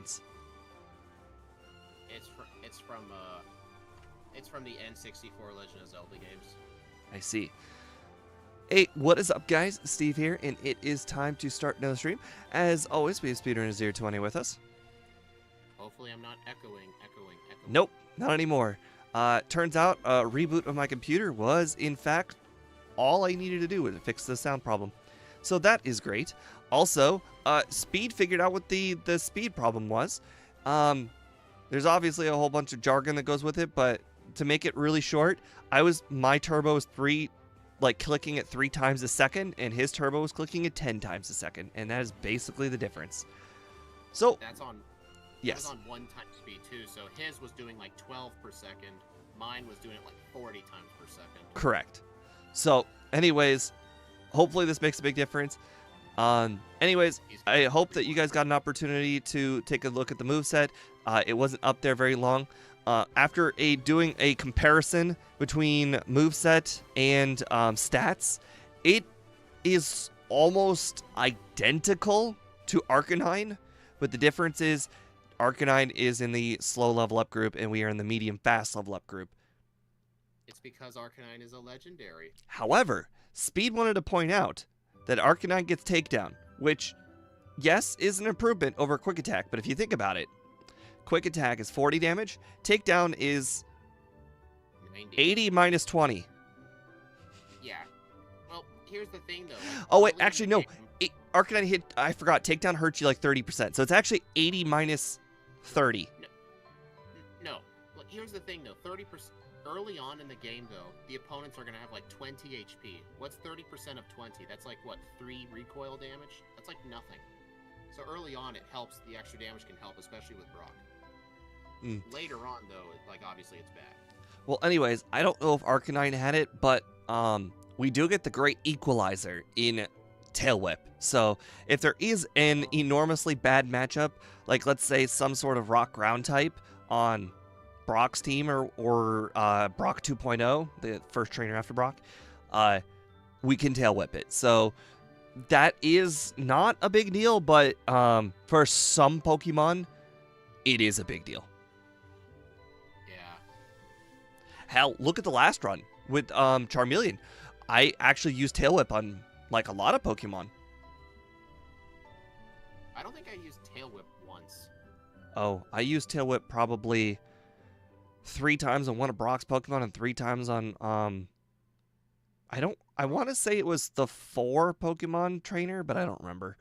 difference? It's from the N64 Legend of Zelda games. I see. Hey, what is up, guys? Steve here, and it is time to start another stream. As always, we have Speedrunner020 with us. Hopefully I'm not echoing. Nope, not anymore. Turns out a reboot of my computer was, in fact, all I needed to do to fix the sound problem. So that is great. Also, Speed figured out what the speed problem was. There's obviously a whole bunch of jargon that goes with it, but to make it really short, my turbo was clicking at 3 times a second, and his turbo was clicking at 10 times a second, and that is basically the difference. So that's on. Yes. That was on 1 time speed too. So his was doing like 12 per second. Mine was doing it like 40 times per second. Correct. So, anyways, hopefully this makes a big difference. Anyways, I hope that you guys got an opportunity to take a look at the moveset. It wasn't up there very long. After doing a comparison between moveset and stats, it is almost identical to Arcanine, but the difference is Arcanine is in the slow level up group, and we are in the medium fast level up group. It's because Arcanine is a legendary. However, Speed wanted to point out that Arcanine gets takedown, which, yes, is an improvement over Quick Attack, but if you think about it, Quick Attack is 40 damage, takedown is 90. 80 minus 20. Yeah. Well, here's the thing, though. Oh, wait, actually, no. Arcanine hit, I forgot, takedown hurts you like 30%, so it's actually 80 minus 30. No. Look, here's the thing, though. 30%. Early on in the game, though, the opponents are going to have like 20 HP. What's 30% of 20? That's like, what, 3 recoil damage? That's like nothing. So early on, it helps. The extra damage can help, especially with Brock. Later on, though, obviously it's bad. Well, anyways, I don't know if Arcanine had it, but we do get the great equalizer in Tail Whip. So if there is an enormously bad matchup, like let's say some sort of rock ground type on Brock's team or Brock 2.0, the first trainer after Brock, we can Tail Whip it. So that is not a big deal, but for some Pokemon, it is a big deal. Yeah. Hell, look at the last run with Charmeleon. I actually used Tail Whip on like a lot of Pokemon. I don't think I used Tail Whip once. Oh, I used Tail Whip probably 3 times on one of Brock's Pokemon and 3 times on I want to say it was the 4 Pokemon trainer, but I don't remember.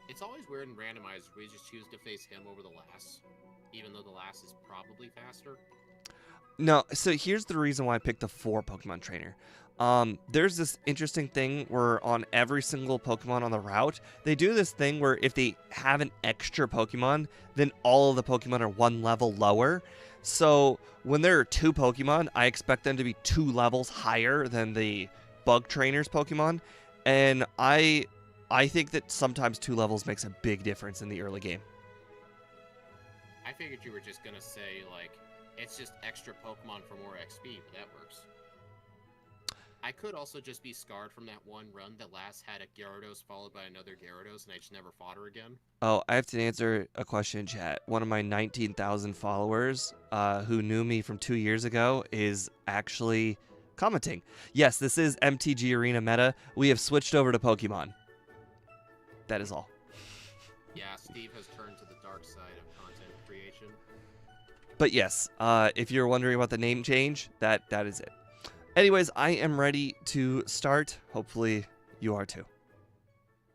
It's always weird in Randomized we just choose to face him over the last, even though the last is probably faster. No, so here's the reason why I picked the 4 Pokemon trainer. There's this interesting thing where on every single Pokemon on the route, they do this thing where if they have an extra Pokemon, then all of the Pokemon are 1 level lower. So when there are 2 Pokemon, I expect them to be 2 levels higher than the Bug Trainer's Pokemon. And I think that sometimes 2 levels makes a big difference in the early game. I figured you were just going to say, like, it's just extra Pokemon for more XP, but that works. I could also just be scarred from that one run that last had a Gyarados followed by another Gyarados, and I just never fought her again. Oh, I have to answer a question in chat. One of my 19,000 followers who knew me from 2 years ago is actually commenting. Yes, this is MTG Arena meta. We have switched over to Pokemon. That is all. Yeah, Steve has turned to the dark side of content creation. But yes, if you're wondering about the name change, that is it. Anyways, I am ready to start. Hopefully, you are too.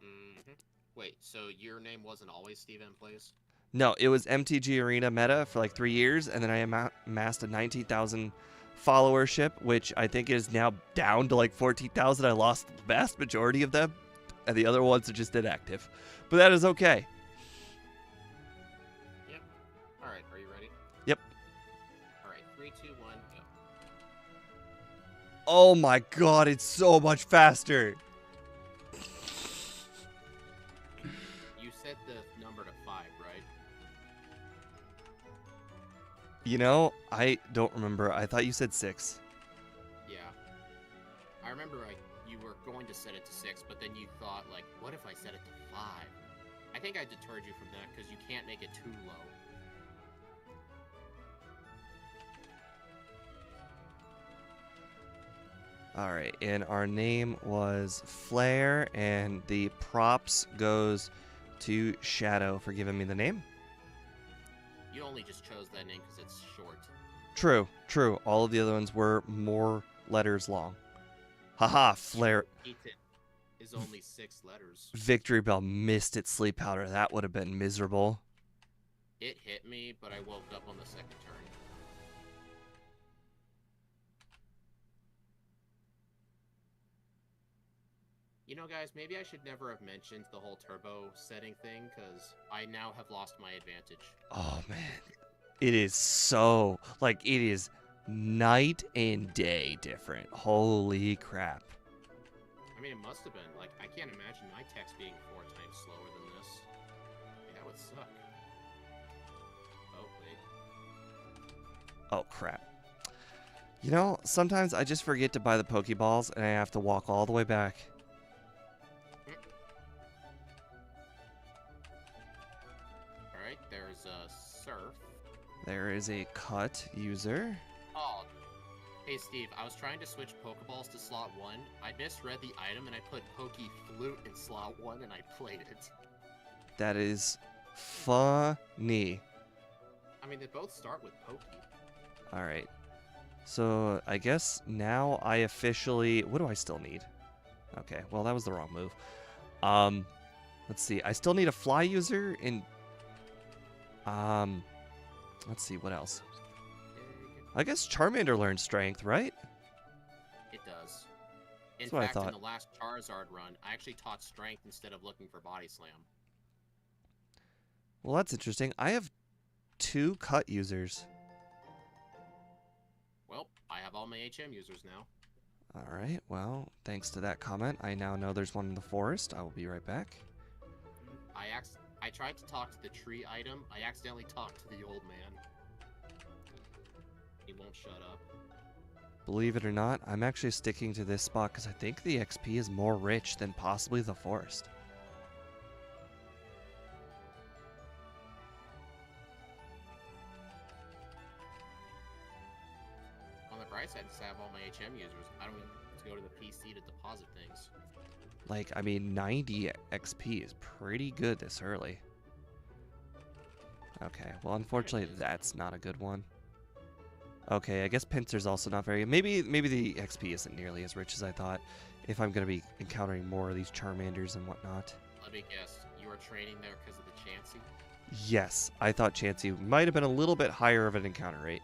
Mm-hmm. Wait, so your name wasn't always Steve M Plays? No, it was MTG Arena meta for like 3 years, and then I amassed a 19,000 followership, which I think is now down to like 14,000. I lost the vast majority of them, and the other ones are just inactive. But that is okay. Yep. All right, are you ready? Yep. All right, 3, 2, 1, go. Oh my god, it's so much faster. You set the number to 5, right? You know, I don't remember. I thought you said 6. Yeah. I remember you were going to set it to 6, but then you thought, like, what if I set it to 5? I think I deterred you from that because you can't make it too low. All right, and our name was Flare, and the props goes to Shadow for giving me the name. You only just chose that name because it's short. True, true. All of the other ones were more letters long. Haha, Flare. Ethan is only 6 letters. Victory Bell missed its sleep powder. That would have been miserable. It hit me, but I woke up on the second turn. You know, guys, maybe I should never have mentioned the whole turbo setting thing, because I now have lost my advantage. Oh, man. It is so, like, it is night and day different. Holy crap. I mean, it must have been. Like, I can't imagine my text being 4 times slower than this. Like, that would suck. Oh, wait. Oh, crap. You know, sometimes I just forget to buy the Pokeballs, and I have to walk all the way back. Alright, there's a Surf. There is a cut user. Oh. Hey, Steve, I was trying to switch Pokeballs to slot 1. I misread the item, and I put Poke Flute in slot 1, and I played it. That is funny. I mean, they both start with Poke. All right. So I guess now I officially... What do I still need? Okay, well, that was the wrong move. Let's see. I still need a fly user and... Let's see, what else? I guess Charmander learns strength, right? It does. In That's what I fact, in thought. the last Charizard run, I actually taught strength instead of looking for Body Slam. Well, that's interesting. I have 2 cut users. Well, I have all my HM users now. All right, well, thanks to that comment, I now know there's one in the forest. I will be right back. I tried to talk to the tree item. I accidentally talked to the old man. He won't shut up. Believe it or not, I'm actually sticking to this spot because I think the XP is more rich than possibly the forest. On the bright side, since I have all my HM users, I don't have to go to the PC to deposit things. Like, I mean, 90 XP is pretty good this early. Okay, well, unfortunately, that's not a good one. Okay, I guess Pinsir's also not very... Maybe the XP isn't nearly as rich as I thought if I'm going to be encountering more of these Charmanders and whatnot. Let me guess, you were training there because of the Chansey? Yes, I thought Chansey might have been a little bit higher of an encounter rate.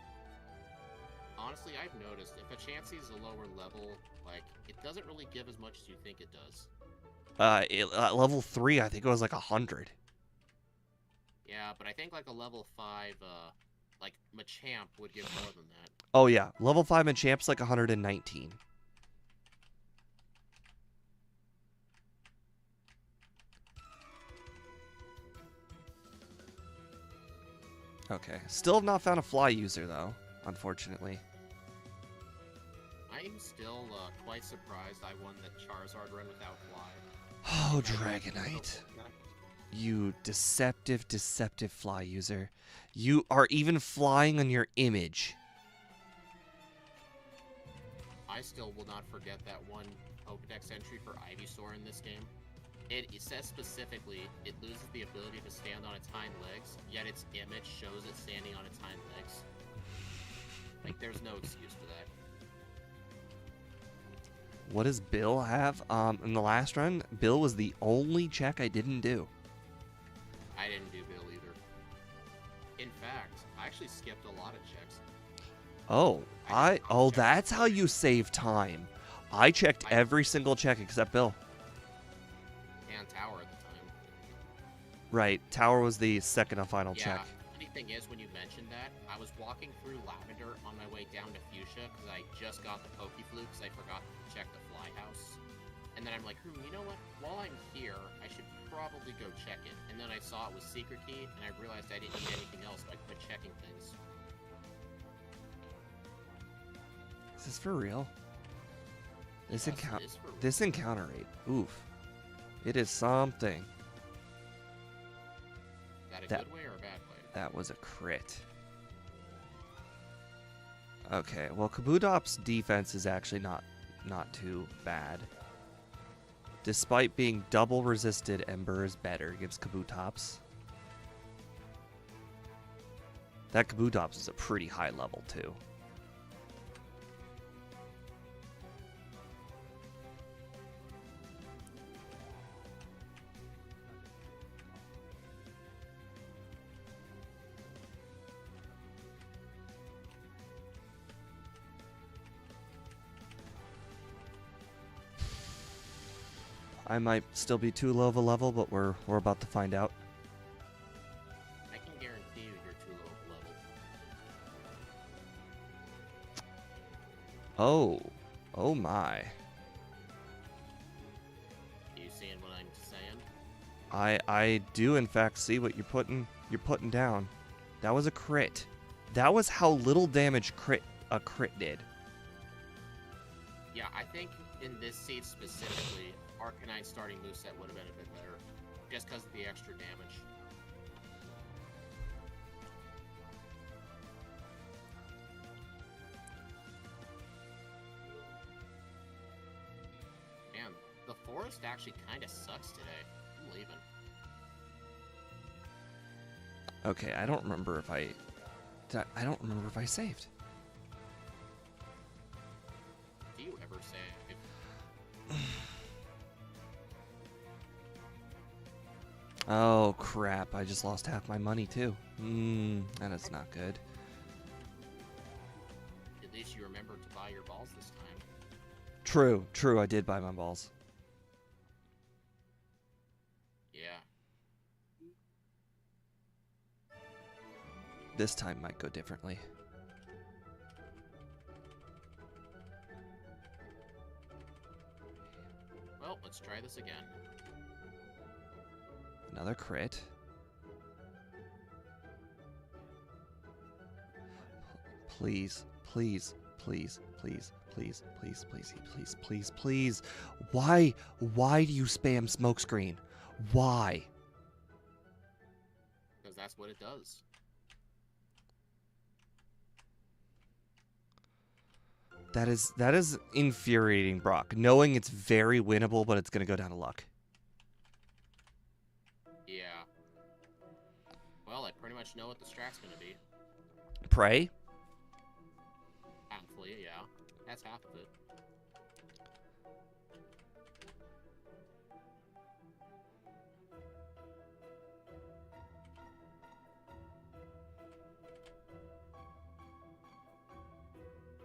Honestly, I've noticed if a Chansey is a lower level, like, it doesn't really give as much as you think it does. Level 3, I think it was like 100. Yeah, but I think like a level 5, like Machamp would give more than that. Oh yeah, level 5 Machamp's like 119. Okay, still have not found a fly user though, unfortunately. I'm still quite surprised I won the Charizard run without Fly. Oh, Dragonite. You deceptive fly user. You are even flying on your image. I still will not forget that one Pokedex entry for Ivysaur in this game. It says specifically it loses the ability to stand on its hind legs, yet its image shows it standing on its hind legs. Like, there's no excuse for that. What does Bill have? In the last run, Bill was the only check I didn't do. I didn't do Bill either. In fact, I actually skipped a lot of checks. Oh, that's how you save time. I checked every single check except Bill. And Tower at the time. Right, Tower was the second and final check. Funny thing is, when you mentioned that, I was walking through Lavender on my way down to Fuchsia because I just got the Pokeflute because I forgot to check the Fly House. And then I'm like, you know what? While I'm here, I should probably go check it. And then I saw it was Secret Key, and I realized I didn't need anything else, so I quit checking things. Is this for real? This Yes, it is for real. This encounter rate, oof. It is something. That was a crit. Okay, well, Kabudop's defense is actually not too bad. Despite being double resisted, Ember is better against Kabutops. That Kabutops is a pretty high level, too. I might still be too low of a level, but we're about to find out. I can guarantee you you're too low of a level. Oh. Oh my. You seeing what I'm saying? I do in fact see what you're putting down. That was a crit. That was how little damage a crit did. Yeah, I think in this seed specifically, Arcanine starting moveset would have been a bit better, just because of the extra damage. Man, the forest actually kind of sucks today. I'm leaving. Okay, I don't remember if I saved. Do you ever save? Oh crap, I just lost half my money too. That is not good. At least you remembered to buy your balls this time. True, I did buy my balls. Yeah. This time might go differently. Well, let's try this again. Another crit. Please. Why do you spam smokescreen? Why? Because that's what it does. That is infuriating, Brock. Knowing it's very winnable, but it's gonna go down to luck. Yeah. Well, I pretty much know what the strat's gonna be. Pray? Halfly, yeah. That's half of it.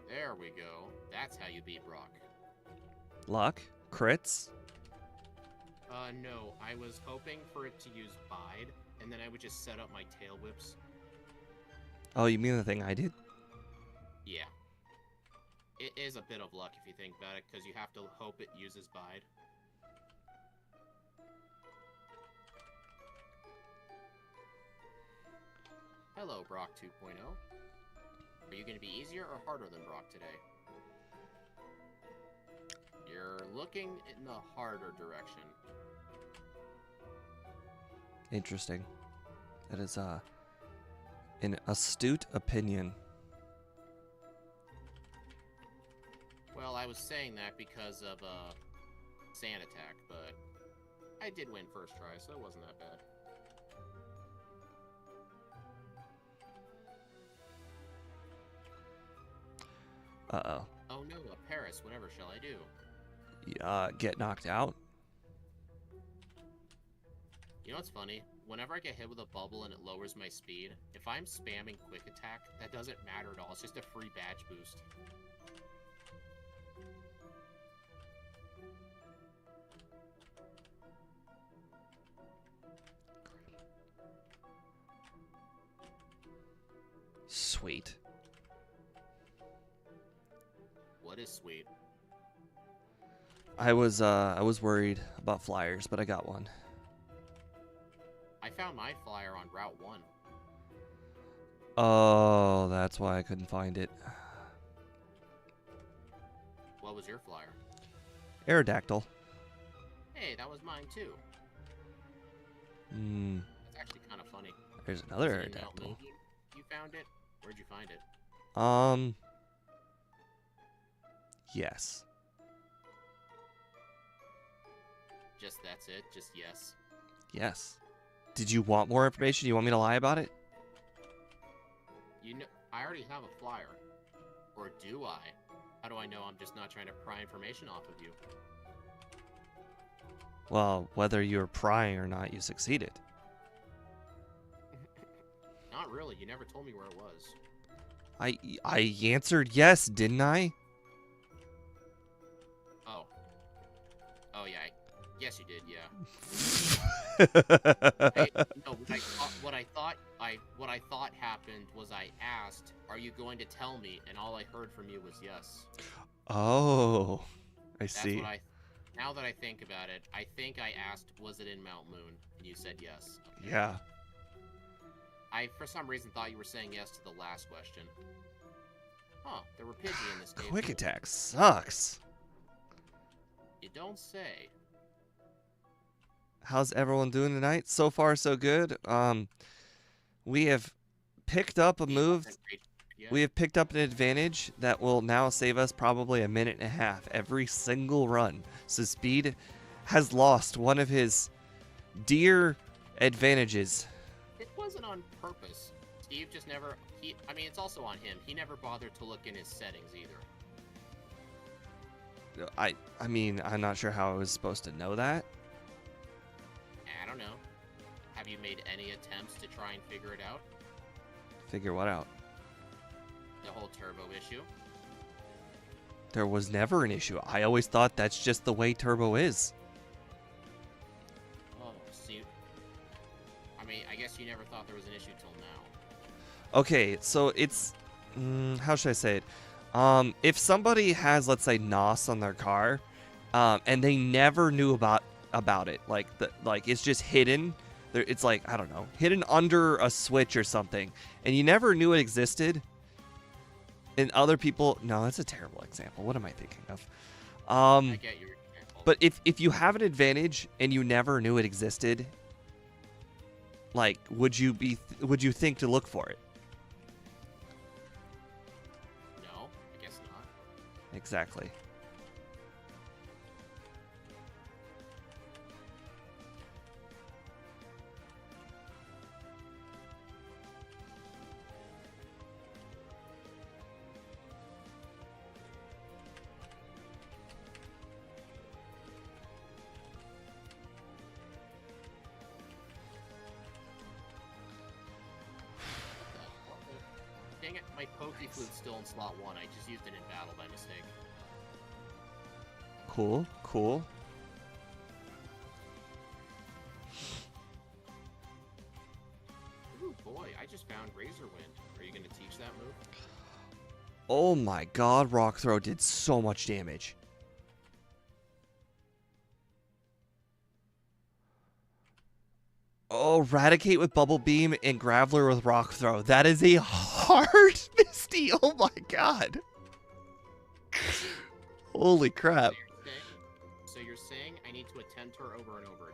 There we go. That's how you beat Brock. Luck? Crits? No. I was hoping for it to use Bide, and then I would just set up my tail whips. Oh, you mean the thing I did? Yeah. It is a bit of luck if you think about it, because you have to hope it uses Bide. Hello, Brock 2.0. Are you going to be easier or harder than Brock today? You're looking in the harder direction. Interesting. That is an astute opinion. Well, I was saying that because of Sand Attack, but I did win first try, so it wasn't that bad. Uh-oh. Oh no, a Paris, whatever shall I do? Get knocked out? You know what's funny? Whenever I get hit with a bubble and it lowers my speed, if I'm spamming Quick Attack, that doesn't matter at all. It's just a free badge boost. Sweet. What is sweet? I was worried about flyers, but I got one. I found my flyer on Route 1. Oh, that's why I couldn't find it. What was your flyer? Aerodactyl. Hey, that was mine too. Hmm. That's actually kind of funny. There's another Was it in Mount Aerodactyl. Moon you found it? Where'd you find it? Yes. Just that's it? Just yes? Yes. Did you want more information? You want me to lie about it? You know, I already have a flyer. Or do I? How do I know I'm just not trying to pry information off of you? Well, whether you're prying or not, you succeeded. Not really. You never told me where it was. I answered yes, didn't I? Oh. Oh, yeah. Yes, you did, yeah. No, what I thought happened was I asked, "Are you going to tell me?" And all I heard from you was yes. Oh, I That's see. Now that I think about it, I think I asked, "Was it in Mount Moon?" And you said yes. Okay. Yeah. I, for some reason, thought you were saying yes to the last question. Huh, there were Pidgey in this game. Quick too. attack sucks. You don't say. How's everyone doing tonight? So far, so good. We have picked up a move. We have picked up an advantage that will now save us probably a minute and a half every single run. So Speed has lost one of his dear advantages. It wasn't on purpose. Steve just never... I mean, it's also on him. He never bothered to look in his settings either. I mean, I'm not sure how I was supposed to know that. I don't know. Have you made any attempts to try and figure it out? Figure what out? The whole turbo issue? There was never an issue. I always thought that's just the way turbo is. Oh, see... I mean, I guess you never thought there was an issue till now. Okay, so it's... how should I say it? If somebody has, let's say, NOS on their car, and they never knew about it, like it's just hidden. It's like, I don't know, hidden under a switch or something, and you never knew it existed. And other people, no, that's a terrible example. What am I thinking of? I get your example. But if you have an advantage and you never knew it existed, like, would you think to look for it? No, I guess not. Exactly. Dang it, my Pokeflute's still in slot 1. I just used it in battle by mistake. Cool, cool. Ooh, boy, I just found Razor Wind. Are you going to teach that move? Oh my god, Rock Throw did so much damage. Oh, Raticate with Bubble Beam and Graveler with Rock Throw. That is a hard Misty. Oh my god. Holy crap. So you're saying I need to attempt her over and over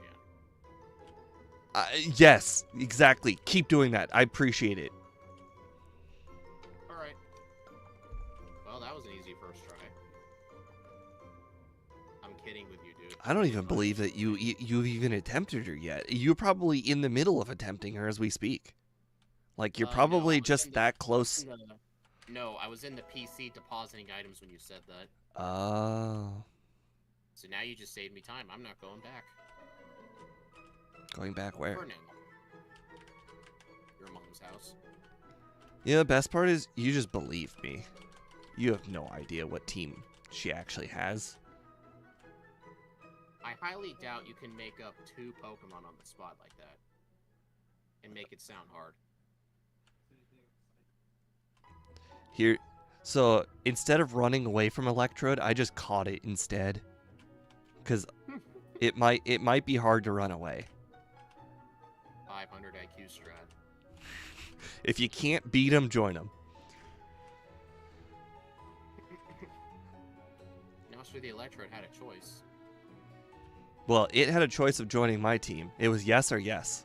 again? Yes, exactly. Keep doing that. I appreciate it. Alright. Well, that was an easy first try. I'm kidding with you, dude. I don't even believe that you've even attempted her yet. You're probably in the middle of attempting her as we speak. Like, you're probably no, just that close. No, I was in the PC depositing items when you said that. Oh. So now you just saved me time. I'm not going back. Going back where? For now. Your mom's house. Yeah, the best part is you just believe me. You have no idea what team she actually has. I highly doubt you can make up 2 Pokemon on the spot like that. And make it sound hard. Here, so instead of running away from Electrode, I just caught it instead. Because it might be hard to run away. 500 IQ strat. If you can't beat them, join them. Now, sure, the Electrode had a choice. Well, it had a choice of joining my team. It was yes or yes.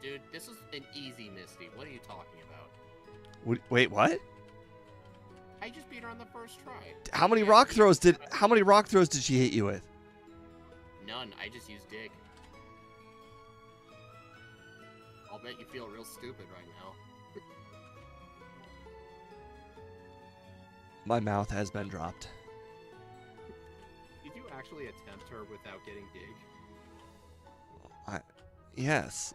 Dude, this is an easy Misty. What are you talking about? Wait, what? I just beat her on the first try. How many rock throws did she hit you with? None. I just used dig. I'll bet you feel real stupid right now. My mouth has been dropped. Did you actually attempt her without getting dig? Yes.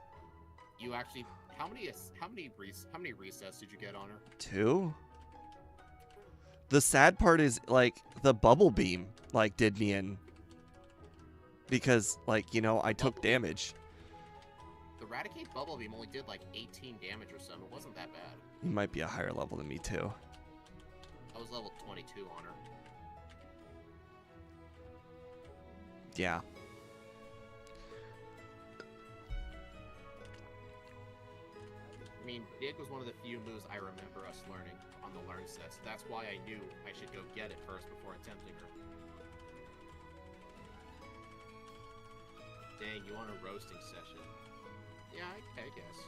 You actually... How many resets did you get on her? 2? The sad part is, like, the bubble beam, like, did me in. Because, like, you know, I took damage. The Raticate Bubble Beam only did, like, 18 damage or something. It wasn't that bad. You might be a higher level than me, too. I was level 22 on her. Yeah. I mean, dig was one of the few moves I remember us learning on the learn sets. That's why I knew I should go get it first before attempting her. Dang, you want a roasting session? Yeah, I guess.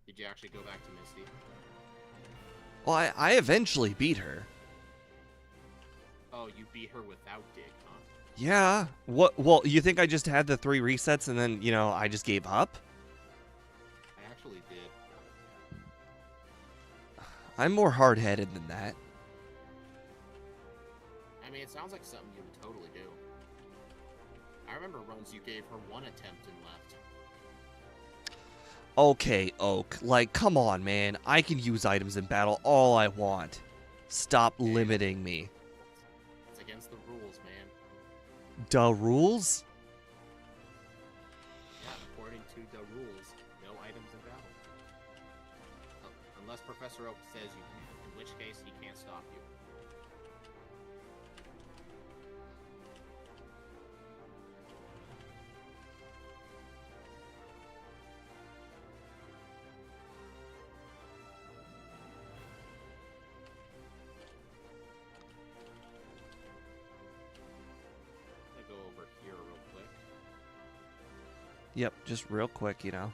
Did you actually go back to Misty? Well, I eventually beat her. Oh, you beat her without dig, huh? Yeah. What? Well, you think I just had the 3 resets and then, you know, I just gave up? I actually did. I'm more hard-headed than that. I mean, it sounds like something you would totally do. I remember runs you gave her 1 attempt and left. Okay, Oak. Like, come on, man. I can use items in battle all I want. Stop limiting me. It's against the rules, man. The rules? Yeah, according to the rules, no items in battle. Unless Professor Oak says you can, in which case he can't stop you. Go over here real quick. Yep, just real quick, you know.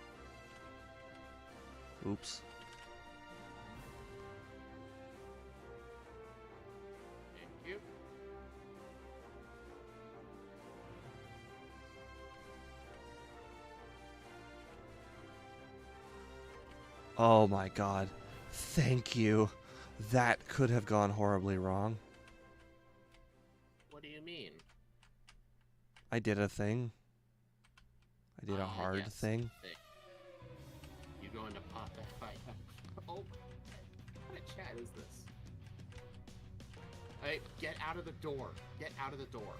Oops. Thank you. Oh my god. Thank you. That could have gone horribly wrong. What do you mean? I did a thing. I did a hard Yes, thing. You going to pop that fight? Oh, what kind of chat is this? Hey, get out of the door. Get out of the door.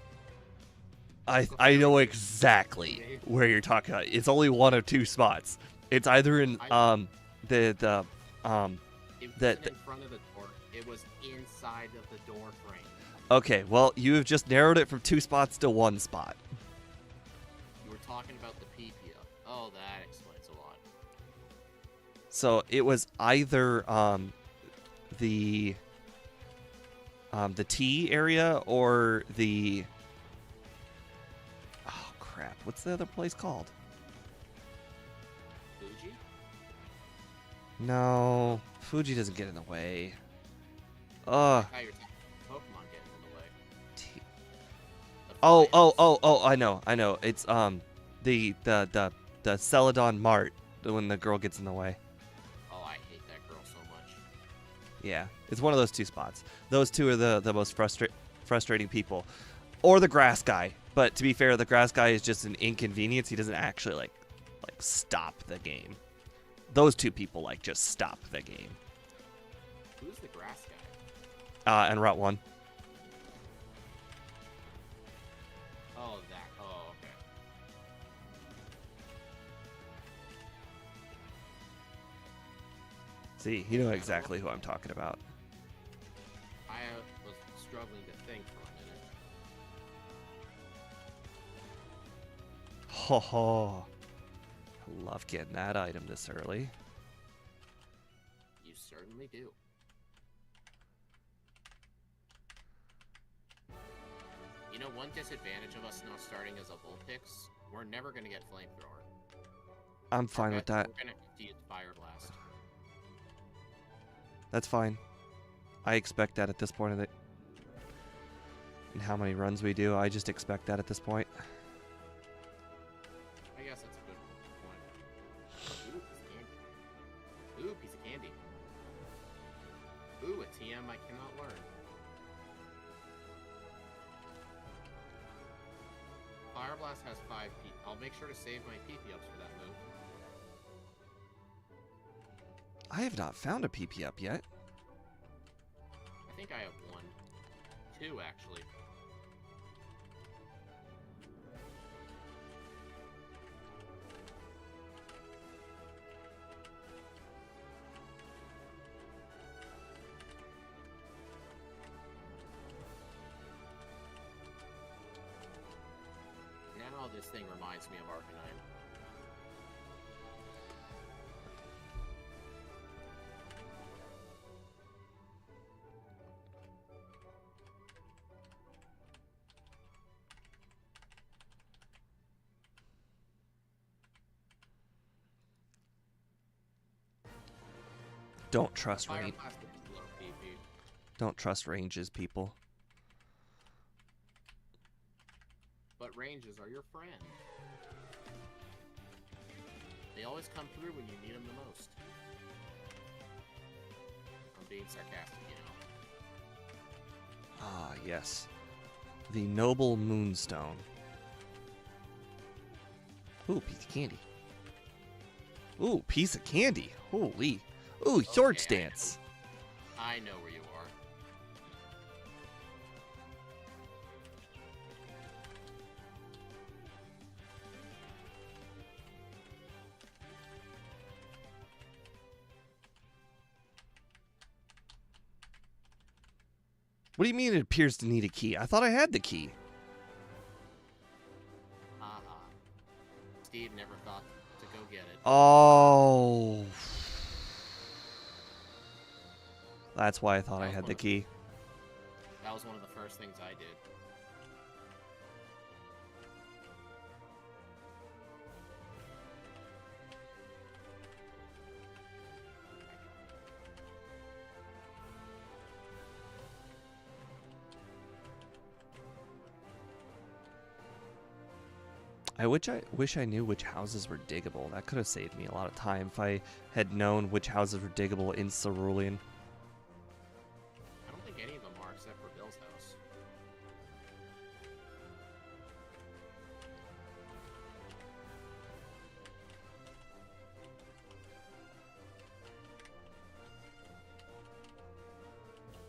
I know exactly where you're talking about. It's only one of 2 spots. It's either in It wasn't in front of the door. It was inside of the door frame. Okay, well, you have just narrowed it from 2 spots to 1 spot. You were talking about the PPO. Oh, that explains a lot. So it was either the T area or the... Oh, crap. What's the other place called? Fuji? No, Fuji doesn't get in the way. How you're talking Pokemon getting in the way. Oh, I know. It's the Celadon Mart when the girl gets in the way. Oh, I hate that girl so much. Yeah, it's one of those 2 spots. Those 2 are the most frustrating people. Or the grass guy. But to be fair, the grass guy is just an inconvenience. He doesn't actually like stop the game. Those 2 people like just stop the game. Who's the grass guy? And Route 1. Oh, that. Oh, okay. See, you know exactly who I'm talking about. I was struggling to think for a minute. ho ho. I love getting that item this early. You certainly do. You know, one disadvantage of us now starting as a Vulpix, we're never going to get Flamethrower. I'm fine with that. We're going to have to use Fire Blast. That's fine. I expect that at this point of it. And how many runs we do, I just expect that at this point. I guess that's a good point. Ooh, piece of candy. Ooh, a TM I cannot learn. Fire Blast has 5 P. I'll make sure to save my PP ups for that move. I have not found a PP up yet. I think I have 1. 2, actually. Now this thing reminds me of Arcanine. Don't trust Fire range. Blast is low PP. Don't trust ranges, people. But ranges are your friend. They always come through when you need them the most. I'm being sarcastic, you know. Ah, yes. The Noble Moonstone. Ooh, piece of candy. Ooh, piece of candy. Holy. Ooh, Swords Okay, Dance. I know where you are. What do you mean it appears to need a key? I thought I had the key. Steve never thought to go get it. Oh. That's why I thought I had the key. That was one of the first things I did. I wish I knew which houses were diggable. That could have saved me a lot of time if I had known which houses were diggable in Cerulean. I don't think any of them are except for Bill's house.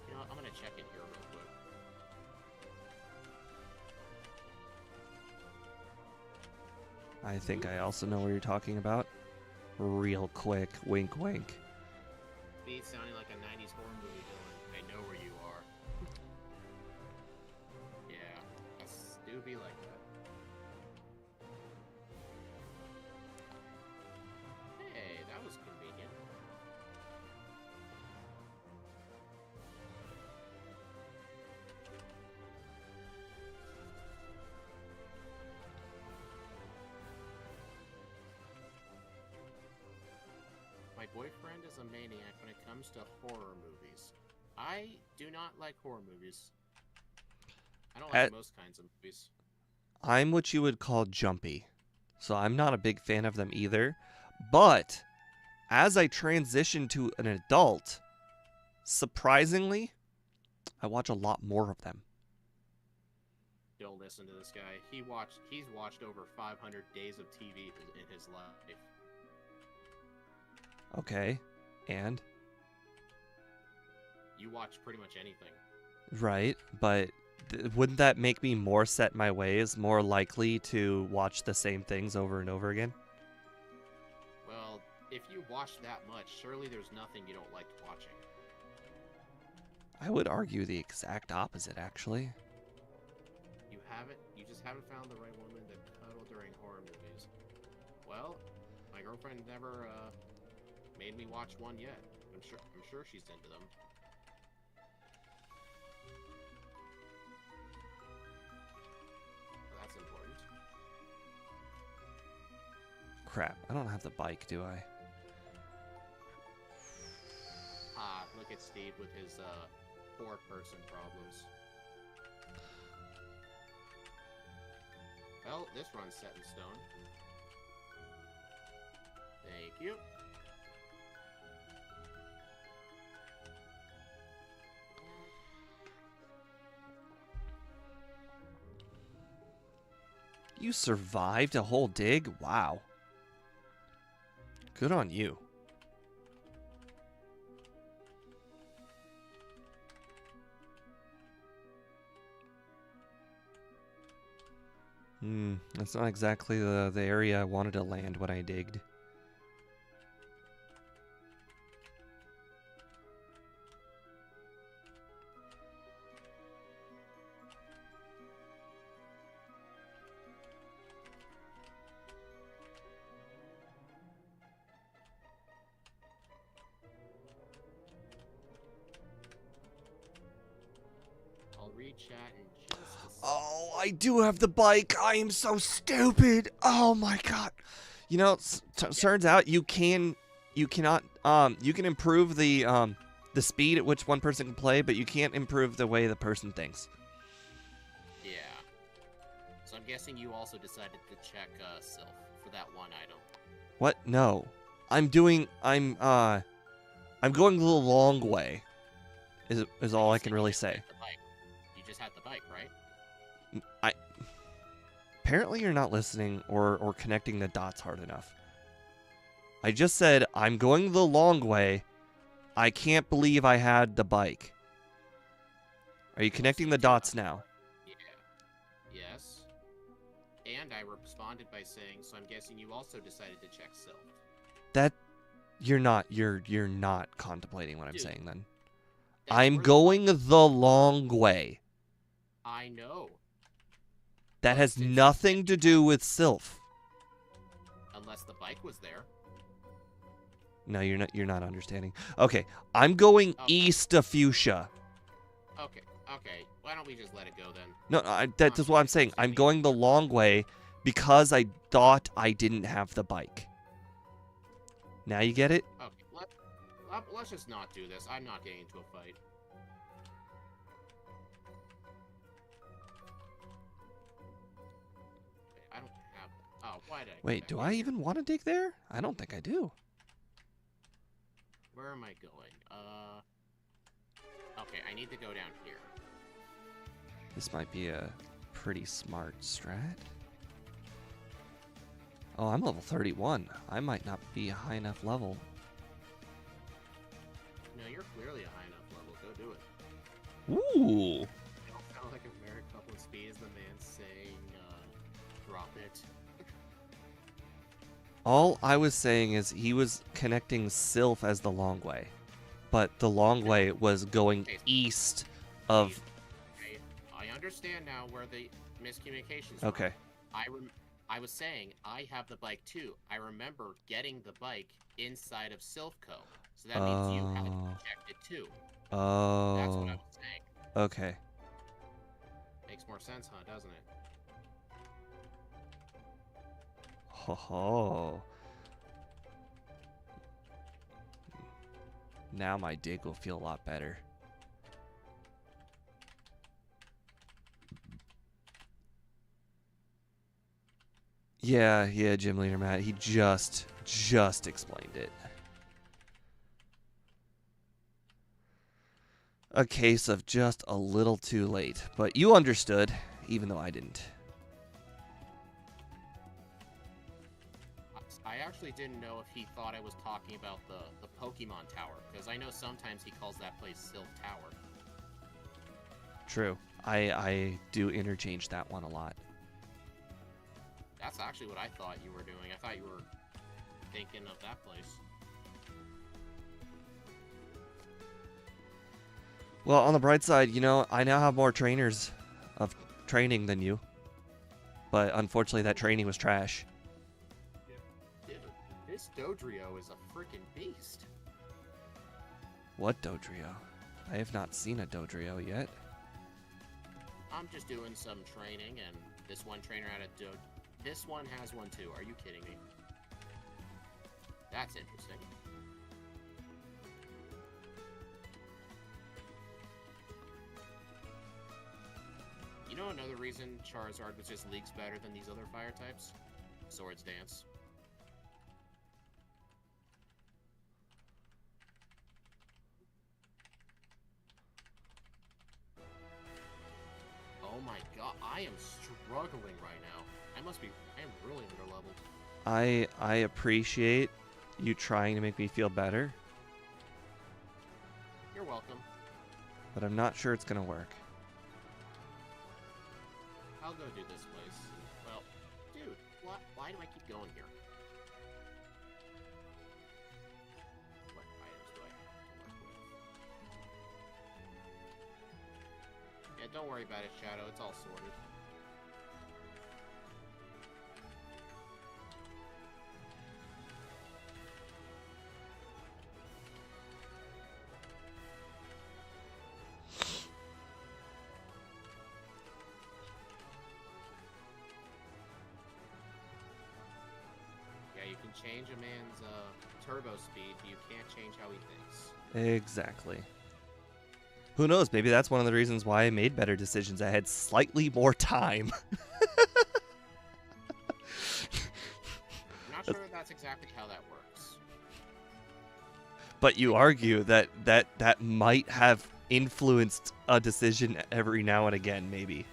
You know what? I'm gonna check it here real quick. I think I also know what you're talking about. Real quick. Wink, wink. Me sounding like a 90s horror movie villain. I know where you are. Yeah, that's do be like that. Hey, that was convenient. My boyfriend is a maniac when it comes to horror movies. I do not like horror movies. I don't like most kinds of movies. I'm what you would call jumpy. So I'm not a big fan of them either. But as I transition to an adult, surprisingly, I watch a lot more of them. Don't listen to this guy. He's watched over 500 days of TV in his life. Okay. And? You watch pretty much anything. Right, but wouldn't that make me more set in my ways, more likely to watch the same things over and over again? Well, if you watch that much, surely there's nothing you don't like watching. I would argue the exact opposite, actually. You just haven't found the right woman to cuddle during horror movies. Well, my girlfriend never made me watch one yet. I'm sure she's into them. Well, that's important. Crap, I don't have the bike, do I? Look at Steve with his poor person problems. Well, this run's set in stone. Thank you. You survived a whole dig? Wow. Good on you. That's not exactly the area I wanted to land when I digged. I'll read chat in just a second. Oh, I do have the bike. I am so stupid. Oh my god. You know, turns out you can improve the speed at which one person can play, but you can't improve the way the person thinks. Yeah. So I'm guessing you also decided to check Sylph for that one item. What? No. I'm going the long way. Is all I can really say. You just had the bike, right? Apparently you're not listening or connecting the dots hard enough. I just said I'm going the long way. I can't believe I had the bike. Are you connecting the dots now? Yeah. Yes. And I responded by saying, so I'm guessing you also decided to check Sylph. That you're not contemplating what I'm Dude, saying then. That's I'm where going the long way. I know. That But has since- nothing to do with Sylph. Unless the bike was there. No, you're not understanding. Okay, I'm going east of Fuchsia. Okay. Why don't we just let it go then? No, that is what I'm saying. I'm going the long way because I thought I didn't have the bike. Now you get it? Okay. Let's just not do this. I'm not getting into a fight. I don't have that. Oh, why did I? Wait, do I even want to dig there? I don't think I do. Where am I going? Okay, I need to go down here. This might be a pretty smart strat. Oh, I'm level 31. I might not be a high enough level. No, you're clearly a high enough level. Go do it. Ooh. You don't sound like a married couple of speed is the man saying, drop it. All I was saying is he was connecting Sylph as the long way. But the long way was going east of... I understand now where the miscommunications Okay. I was saying I have the bike too. I remember getting the bike inside of Sylphco. So that means you had checked it too. Oh. That's what I was saying. Okay. Makes more sense, huh, doesn't it? Ho ho. Now my dig will feel a lot better. Yeah, Gym Leader Matt. He just explained it. A case of just a little too late. But you understood, even though I didn't. I actually didn't know if he thought I was talking about the Pokemon Tower, because I know sometimes he calls that place Sylph Tower. True. I do interchange that one a lot. That's actually what I thought you were doing. I thought you were thinking of that place. Well, on the bright side, you know, I now have more trainers training than you. But unfortunately, that training was trash. Dude, this Dodrio is a freaking beast. What Dodrio? I have not seen a Dodrio yet. I'm just doing some training, and this one trainer had a This one has one too. Are you kidding me? That's interesting. You know another reason Charizard was just leagues better than these other fire types? Swords Dance. Oh my god, I am struggling right now. I am really underleveled. I appreciate you trying to make me feel better, You're welcome. but I'm not sure it's gonna work. I'll go do this place. Well, dude, why do I keep going here? What items do I have to work with? Yeah, don't worry about it, Shadow. It's all sorted. You can change a man's turbo speed, but you can't change how he thinks. Exactly. Who knows? Maybe that's one of the reasons why I made better decisions. I had slightly more time. I'm not sure that's exactly how that works. But you argue that might have influenced a decision every now and again, maybe.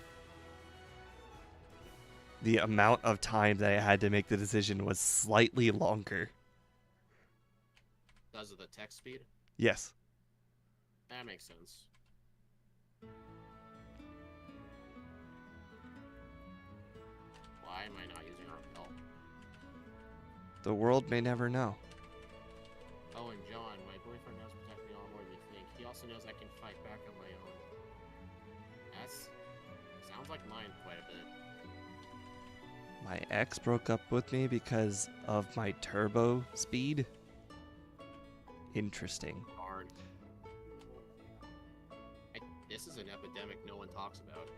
The amount of time that I had to make the decision was slightly longer. Because of the text speed? Yes. That makes sense. Why am I not using Repel? The world may never know. Oh, and John, my boyfriend knows protect me all more than you think. He also knows I can fight back on my own. Sounds like mine quite a bit. My ex broke up with me because of my turbo speed. Interesting. Darn. This is an epidemic no one talks about.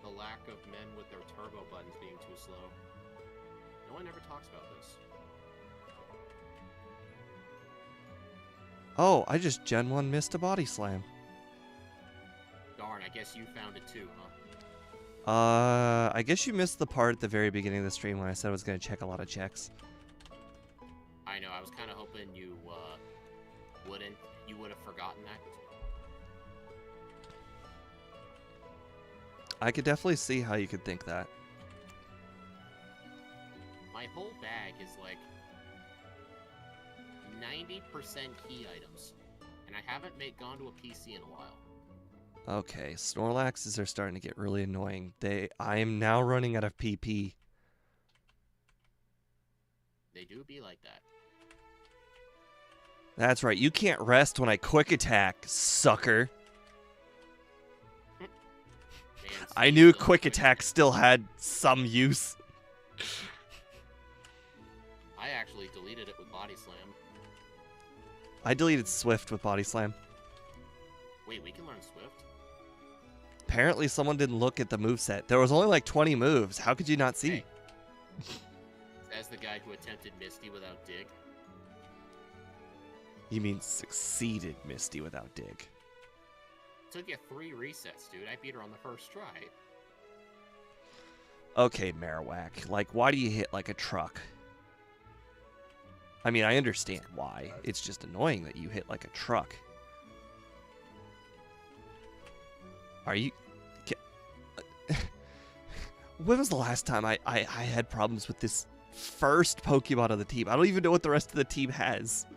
The lack of men with their turbo buttons being too slow. No one ever talks about this. Oh, I just Gen 1 missed a body slam. Darn, I guess you found it too, huh? I guess you missed the part at the very beginning of the stream when I said I was going to check a lot of checks. I know, I was kind of hoping you would have forgotten that. I could definitely see how you could think that. My whole bag is like 90% key items, and I haven't gone to a PC in a while. Okay, Snorlaxes are starting to get really annoying. I am now running out of PP. They do be like that. That's right, you can't rest when I quick attack, sucker. Man, I knew still quick attack still had some use. I actually deleted it with Body Slam. I deleted Swift with Body Slam. Wait, we can learn Swift? Apparently someone didn't look at the moveset. There was only like 20 moves. How could you not see? Hey. As the guy who attempted Misty without Dig. You mean succeeded Misty without Dig. Took you 3 resets, dude. I beat her on the first try. Okay, Marowak. Like, why do you hit like a truck? I mean, I understand why. It's just annoying that you hit like a truck. Are you... When was the last time I had problems with this first Pokemon of the team? I don't even know what the rest of the team has.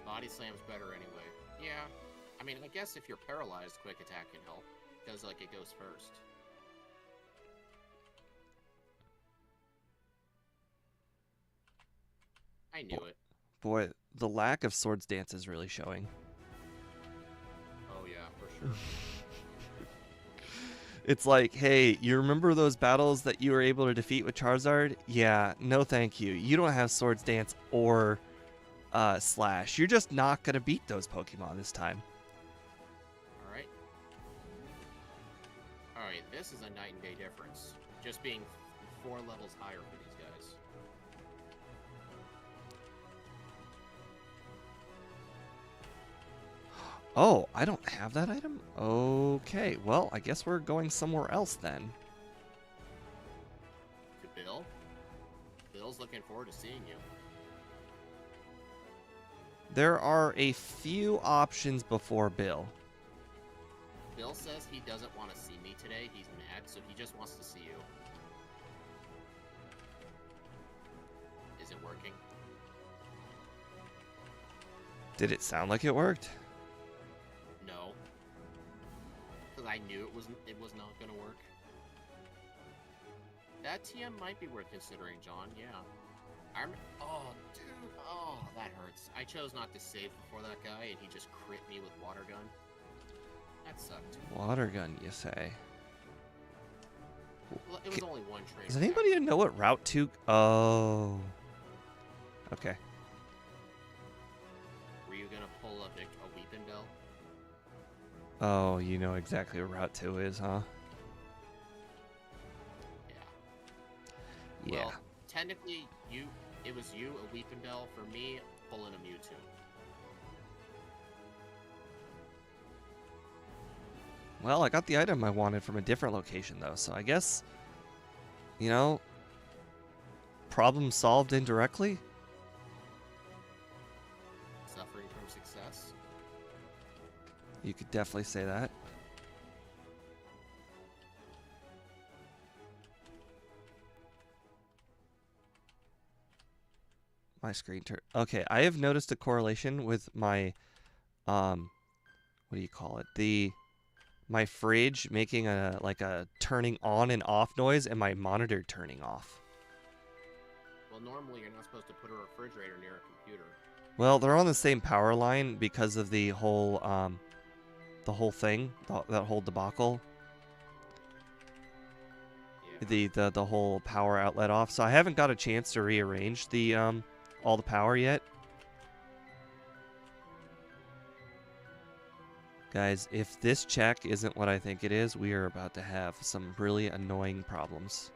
Body Slam's better anyway. Yeah. I mean, I guess if you're paralyzed, quick attack can help. Because, like, it goes first. I knew it. Boy, the lack of Swords Dance is really showing. Oh, yeah, for sure. It's like, hey, you remember those battles that you were able to defeat with Charizard? Yeah, no thank you. You don't have Swords Dance or Slash. You're just not going to beat those Pokemon this time. Alright. Alright, this is a night and day difference. Just being 4 levels higher for these guys. Oh, I don't have that item? Okay, well, I guess we're going somewhere else then. To Bill? Bill's looking forward to seeing you. There are a few options before Bill. Bill says he doesn't want to see me today. He's mad, so he just wants to see you. Is it working? Did it sound like it worked? No. Because I knew it was not going to work. That TM might be worth considering, John. Yeah. Oh, dude. Oh, that hurts. I chose not to save before that guy, and he just crit me with Water Gun. That sucked. Water gun, you say? Well, it was only one train. Does anybody know what Route 2... Oh. Okay. Were you going to pull a Weeping Bell? Oh, you know exactly what Route 2 is, huh? Yeah. Yeah. Well, technically, it was you, a Weeping Bell. For me, pulling a Mewtwo. Well, I got the item I wanted from a different location, though, so I guess, you know, problem solved indirectly? Suffering from success? You could definitely say that. My screen turn. Okay, I have noticed a correlation with my, what do you call it? My fridge making a turning on and off noise, and my monitor turning off. Well, normally you're not supposed to put a refrigerator near a computer. Well, they're on the same power line because of the whole thing, that whole debacle. Yeah. The whole power outlet off. So I haven't got a chance to rearrange the all the power yet. Guys, if this check isn't what I think it is, we are about to have some really annoying problems.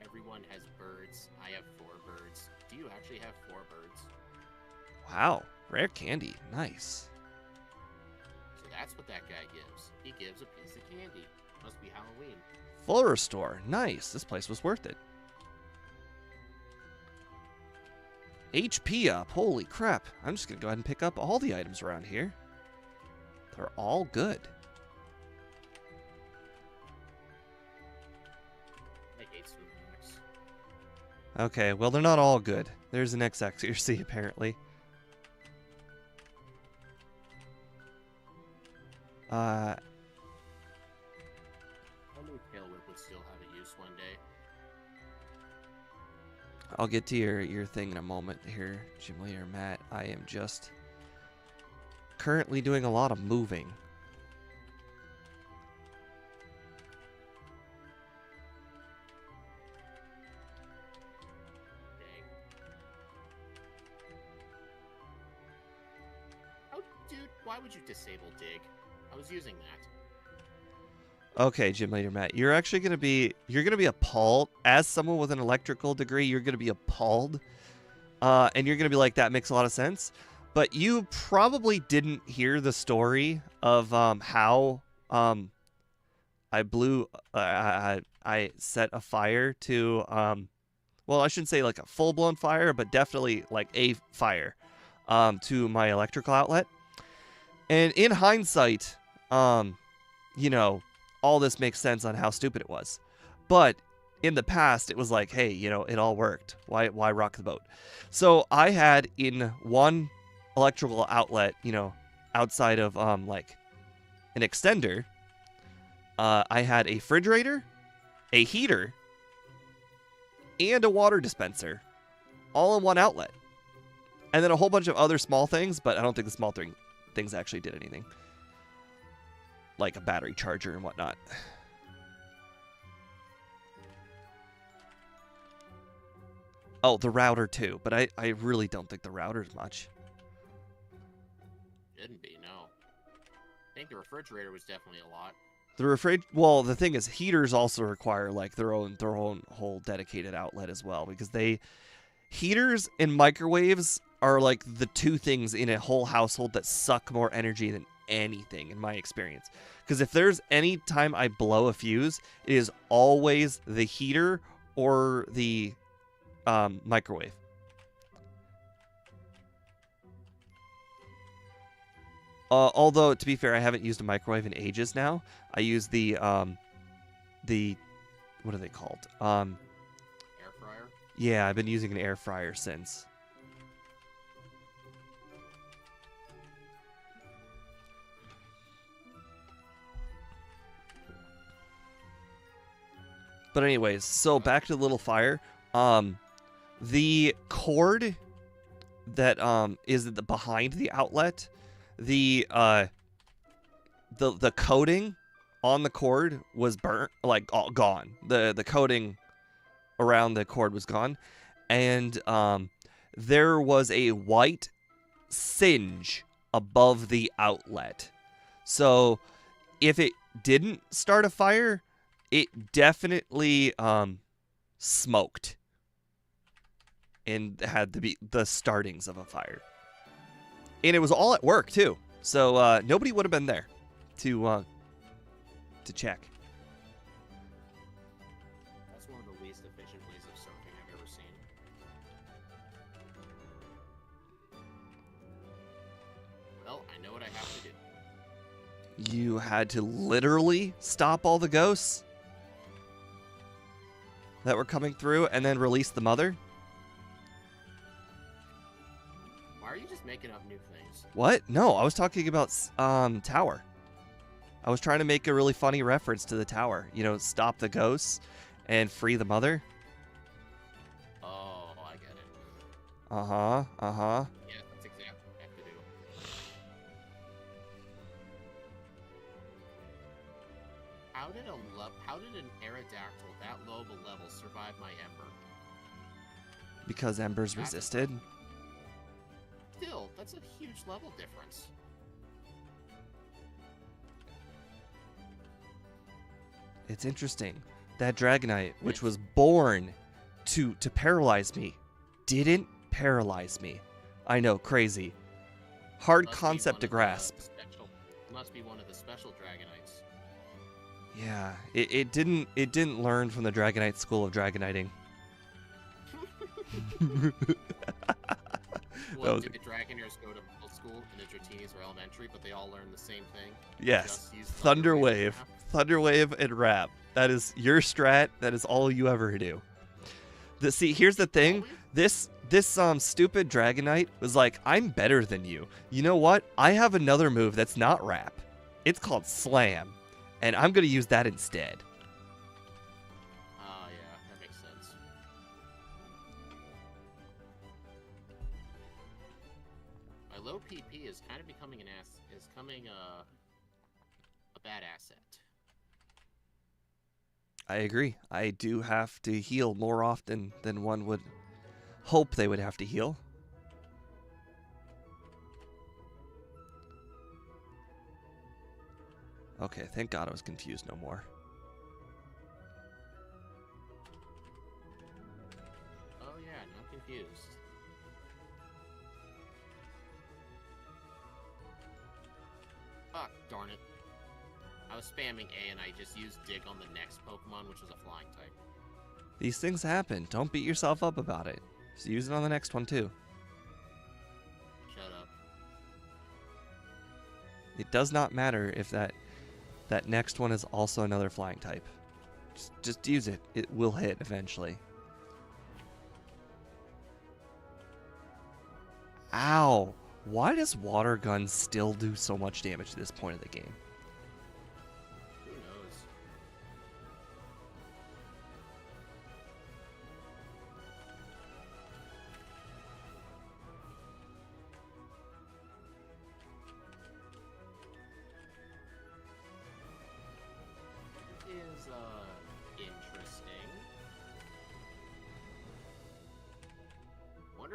Everyone has birds. I have 4 birds. Do you actually have 4 birds? Wow, rare candy. Nice. So that's what that guy gives. He gives a piece of candy. Must be Halloween. Full restore. Nice. This place was worth it. HP up. Holy crap. I'm just going to go ahead and pick up all the items around here. They're all good. I hate Swoopmax. Okay, well, they're not all good. There's an XXC apparently. I knew Tail Whip would still have a use one day. I'll get to your thing in a moment here, Gym Leader Matt. I am just currently doing a lot of moving. Dang. Oh, dude, why would you disable Dig? I was using that. Okay, Gym Leader Matt, you're gonna be appalled. As someone with an electrical degree, you're gonna be appalled, and you're gonna be like, that makes a lot of sense. But you probably didn't hear the story of how I blew, I set a fire to, well, I shouldn't say like a full-blown fire, but definitely like a fire to my electrical outlet. And in hindsight, you know, all this makes sense on how stupid it was. But in the past, it was like, hey, you know, it all worked. Why rock the boat? So I had in one electrical outlet, you know, outside of like an extender, I had a refrigerator, a heater, and a water dispenser. all in one outlet. And then a whole bunch of other small things, but I don't think the small things actually did anything. Like a battery charger and whatnot. Oh, the router too, but I really don't think the router's much. Shouldn't be, no. I think the refrigerator was definitely a lot. Well, the thing is, heaters also require like their own whole dedicated outlet as well, because heaters and microwaves are like the two things in a whole household that suck more energy than anything, in my experience. Because if there's any time I blow a fuse, it is always the heater or the microwave. Although, to be fair, I haven't used a microwave in ages now. I use the what are they called? Air fryer? Yeah, I've been using an air fryer since. But anyways, so back to the little fire. The cord that is behind the outlet, the coating on the cord was burnt, like all gone. The coating around the cord was gone, and there was a white singe above the outlet. So if it didn't start a fire, it definitely smoked and had the startings of a fire. And it was all at work too, so nobody would have been there to check. That's one of the least efficient ways of soaking I've ever seen. Well, I know what I have to do. You had to literally stop all the ghosts that were coming through and then release the mother? Why are you just making up new things? What? No, I was talking about tower. I was trying to make a really funny reference to the tower. You know, stop the ghosts and free the mother. Oh, I get it. Uh-huh. Yeah, that's exactly what I have to do. How did an Aerodactyl that low of a level survive my Ember? Because Ember's resisted. Still, that's a huge level difference. It's interesting. That Dragonite, which was born to paralyze me, didn't paralyze me. I know, crazy. Hard concept to grasp. Must be one of the special Dragonites. Yeah, it didn't learn from the Dragonite school of Dragoniting. Well, did the Dragoners go to middle school and the Dratinians were elementary, but they all learned the same thing? Yes, Thunder Wave. Thunder Wave and Wrap. That is your strat. That is all you ever do. See, here's the thing. This stupid Dragonite was like, I'm better than you. You know what? I have another move that's not Wrap. It's called Slam. And I'm going to use that instead. Oh, yeah. That makes sense. My low PP is kind of becoming a bad asset. I agree. I do have to heal more often than one would hope they would have to heal. Okay, thank God I was confused no more. Oh yeah, not confused. Fuck, darn it. I was spamming A and I just used Dig on the next Pokemon, which was a flying type. These things happen. Don't beat yourself up about it. Just use it on the next one too. Shut up. It does not matter if that next one is also another flying type. Just use it. It will hit eventually. Ow! Why does Water Gun still do so much damage at this point of the game? Who knows?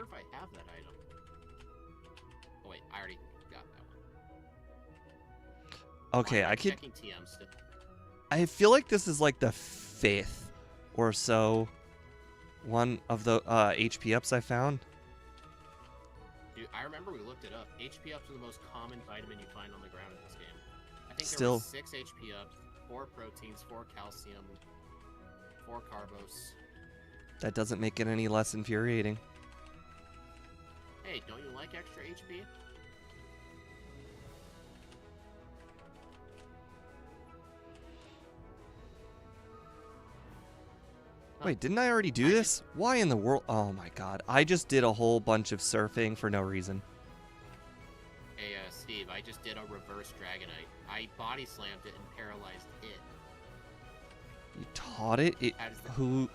if I have that item. Oh wait, I already got that one. Okay, Why am I could. checking TM still? I feel like this is like the 5th or so one of the HP ups I found. Dude, I remember we looked it up. HP ups are the most common vitamin you find on the ground in this game. I think there Still. were 6 HP ups, 4 proteins, 4 calcium, 4 carbos. That doesn't make it any less infuriating. Hey, don't you like extra HP? Wait, didn't I already do this? Why in the world? Oh my god. I just did a whole bunch of surfing for no reason. Hey, Steve, I just did a reverse Dragonite. I body slammed it and paralyzed it. You taught it? How does that... Who,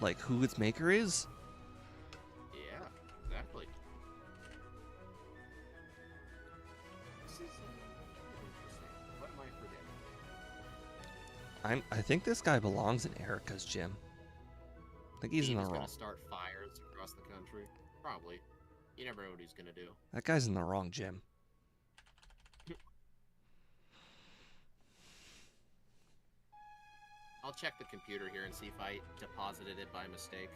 like, who its maker is? Yeah, exactly. This is interesting. What am I forgetting? I think this guy belongs in Erica's gym. I think he's in the wrong. Gonna start fires across the country. Probably. You never know what he's gonna do. That guy's in the wrong gym. I'll check the computer here and see if I deposited it by mistake.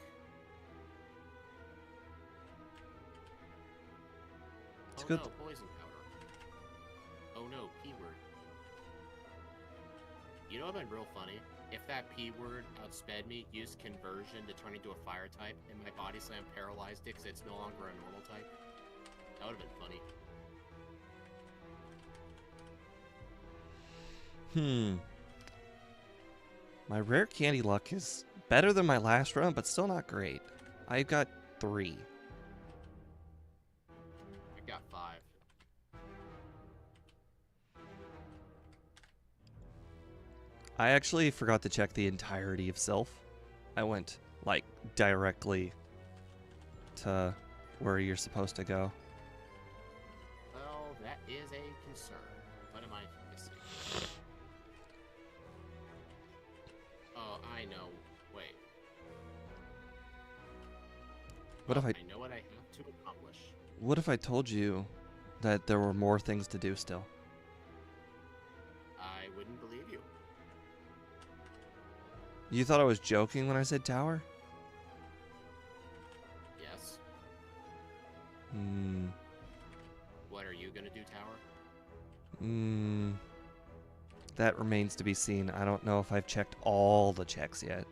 It's oh good. No, poison powder. Oh no, P-word. You know what would have been real funny? If that P-word outsped me, used conversion to turn into a fire type, and my body slam paralyzed it because it's no longer a normal type. That would have been funny. My rare candy luck is better than my last run, but still not great. I've got 3. I got 5. I actually forgot to check the entirety of Sylph. I went, like, directly to where you're supposed to go. Well, that is a concern. What am I missing? Oh, I know. Wait. What if I know what I have to accomplish. What if I told you that there were more things to do still? I wouldn't believe you. You thought I was joking when I said tower? Yes. Hmm. What are you gonna do, Tower? That remains to be seen. I don't know if I've checked all the checks yet.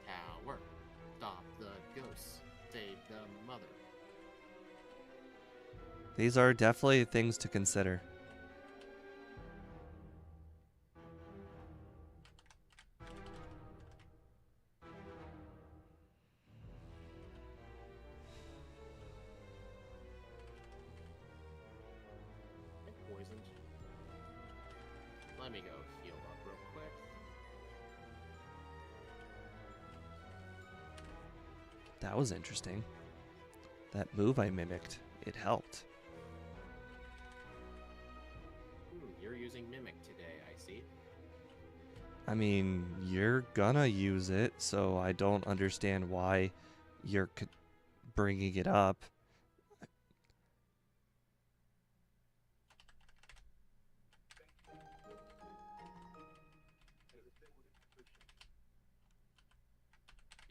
Tower. Stop the ghosts. Save the mother. These are definitely things to consider. Poisoned. Let me go heal up real quick. That was interesting. That move I mimicked, it helped. You're using Mimic today, I see. I mean, you're gonna use it, so I don't understand why you're bringing it up.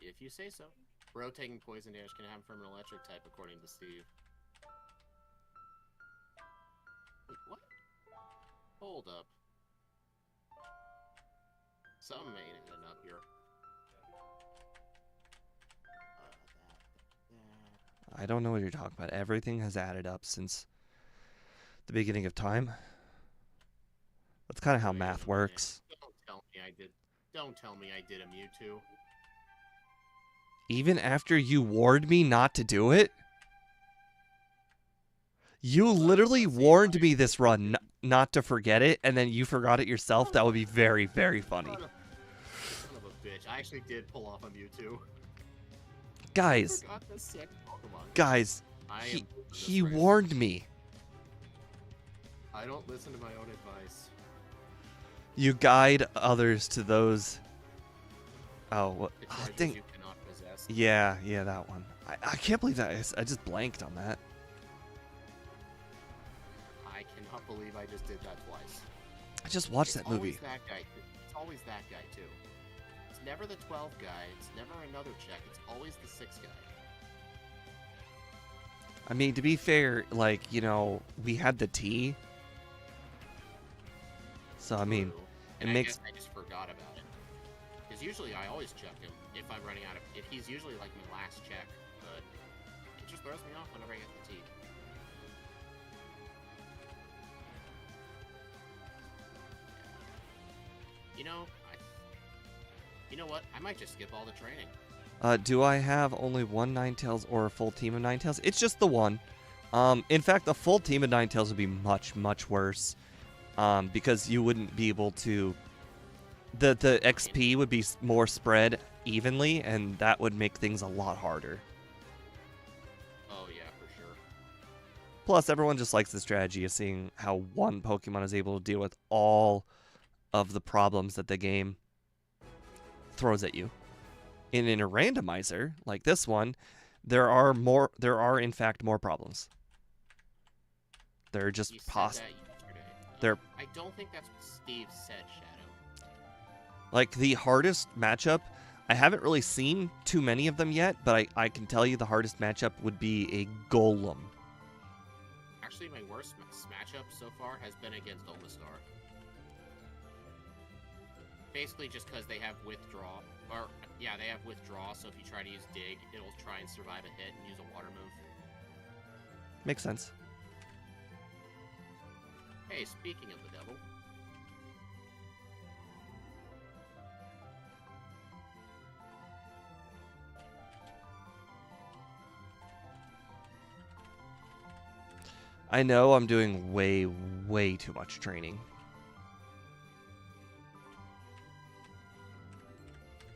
If you say so. Bro taking poison damage can happen from an electric type, according to Steve. Wait, what? Hold up. Something ain't adding up here. I don't know what you're talking about. Everything has added up since the beginning of time. That's kind of how math works. Don't tell me I did. Don't tell me I did a Mewtwo. Even after you warned me not to do it? You literally warned me this run not to forget it, and then you forgot it yourself. That would be very, very funny. Son of a bitch. I actually did pull off a Mewtwo. Guys, I forgot the sick Pokemon. guys, he warned me. I don't listen to my own advice. You guide others to those. Oh, what? The I treasures think you cannot possess. Yeah, that one. I can't believe that. I just blanked on that. I cannot believe I just did that twice. I just watched that movie. It's always that guy, too. It's never the 12 guy. It's never another check. It's always the 6 guy. I mean, to be fair, like, you know, we had the T. So, I mean, it makes... I just forgot about it. Because usually I always check him if I'm running out of... If he's usually like my last check. But it just throws me off whenever I get the T. You know what? I might just skip all the training. Do I have only one Ninetales or a full team of Ninetales? It's just the one. In fact, a full team of Ninetales would be much, much worse. Because you wouldn't be able to... The XP would be more spread evenly, and that would make things a lot harder. Oh, yeah, for sure. Plus, everyone just likes the strategy of seeing how one Pokemon is able to deal with all of the problems that the game throws at you. And in a randomizer like this one, there are in fact more problems. They're just possible. I don't think that's what Steve said, Shadow. Like the hardest matchup, I haven't really seen too many of them yet, but I can tell you the hardest matchup would be a Golem. Actually, my worst matchup so far has been against Omastar. Basically just because they have withdraw. Or, yeah, they have withdraw, so if you try to use dig, it'll try and survive a hit and use a water move. Makes sense. Hey, speaking of the devil... I know I'm doing way, way too much training.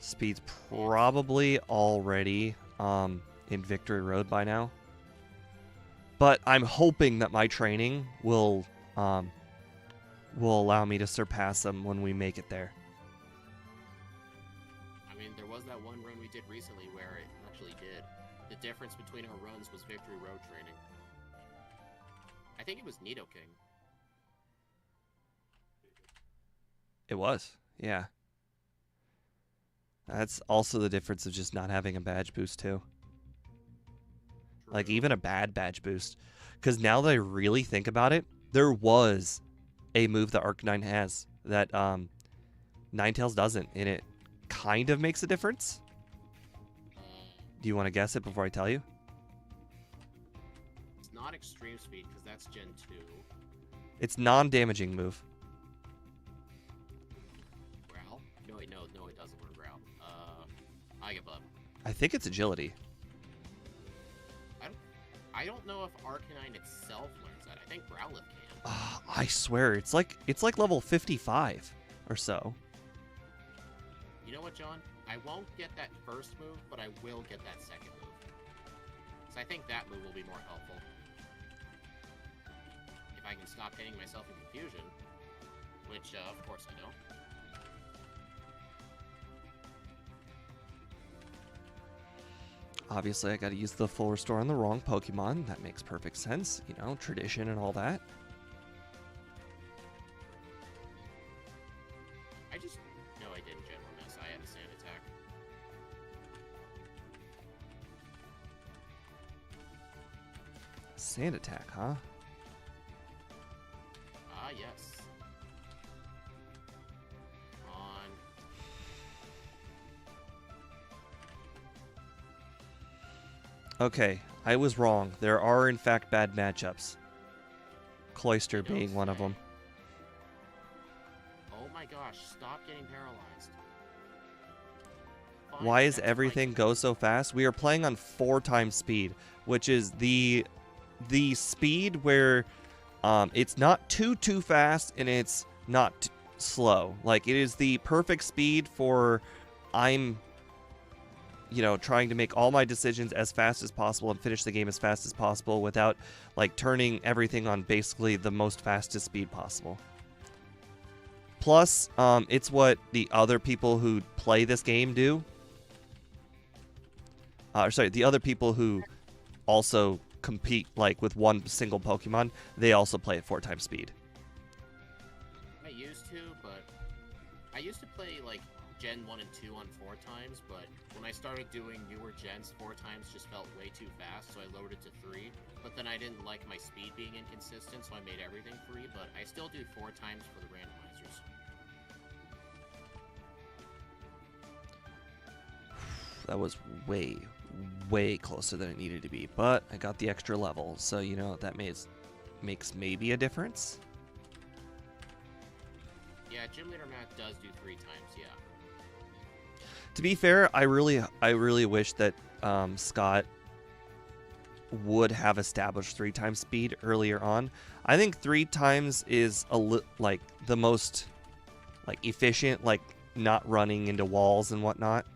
Speed's probably already in Victory Road by now. But I'm hoping that my training will allow me to surpass them when we make it there. I mean, there was that one run we did recently where it actually did. The difference between our runs was Victory Road training. I think it was Nidoking. It was, yeah. That's also the difference of just not having a badge boost, too. True. Like, even a bad badge boost. Because now that I really think about it, there was a move that Arcanine has that Ninetales doesn't, and it kind of makes a difference. Do you want to guess it before I tell you? It's not Extreme Speed, because that's Gen 2. It's non-damaging move. Growl? No, wait, no, it doesn't learn Growl. I give up. I think it's Agility. I don't know if Arcanine itself learns that. I think Growlithe can. I swear, it's like level 55 or so. You know what, John? I won't get that first move, but I will get that second move. So I think that move will be more helpful. If I can stop hitting myself in confusion, which, of course I don't. Obviously, I gotta use the full restore on the wrong Pokemon. That makes perfect sense. You know, tradition and all that. No, I didn't General Miss. I had a Sand Attack. Sand Attack, huh? Ah, yes. On. Okay, I was wrong. There are, in fact, bad matchups. Cloyster being one of them. Oh my gosh, stop getting paralyzed. Fine, Why is that's everything fine. go so fast? We are playing on 4 times speed, which is the speed where it's not too fast and it's not slow. Like, it is the perfect speed for I'm trying to make all my decisions as fast as possible and finish the game as fast as possible without, like, turning everything on basically the most fastest speed possible. Plus, it's what the other people who play this game do. sorry, the other people who also compete like with one single Pokemon, they also play at 4 times speed. I used to, but I used to play like Gen 1 and 2 on 4 times, but when I started doing newer gens, 4 times just felt way too fast, so I lowered it to 3. But then I didn't like my speed being inconsistent, so I made everything 3, but I still do 4 times for the randomizers. That was way, way closer than it needed to be, but I got the extra level, so you know that makes maybe a difference. Yeah, Gym Leader Matt does do 3 times, yeah. To be fair, I really wish that Scott would have established 3 times speed earlier on. I think 3 times is like the most like efficient, like not running into walls and whatnot.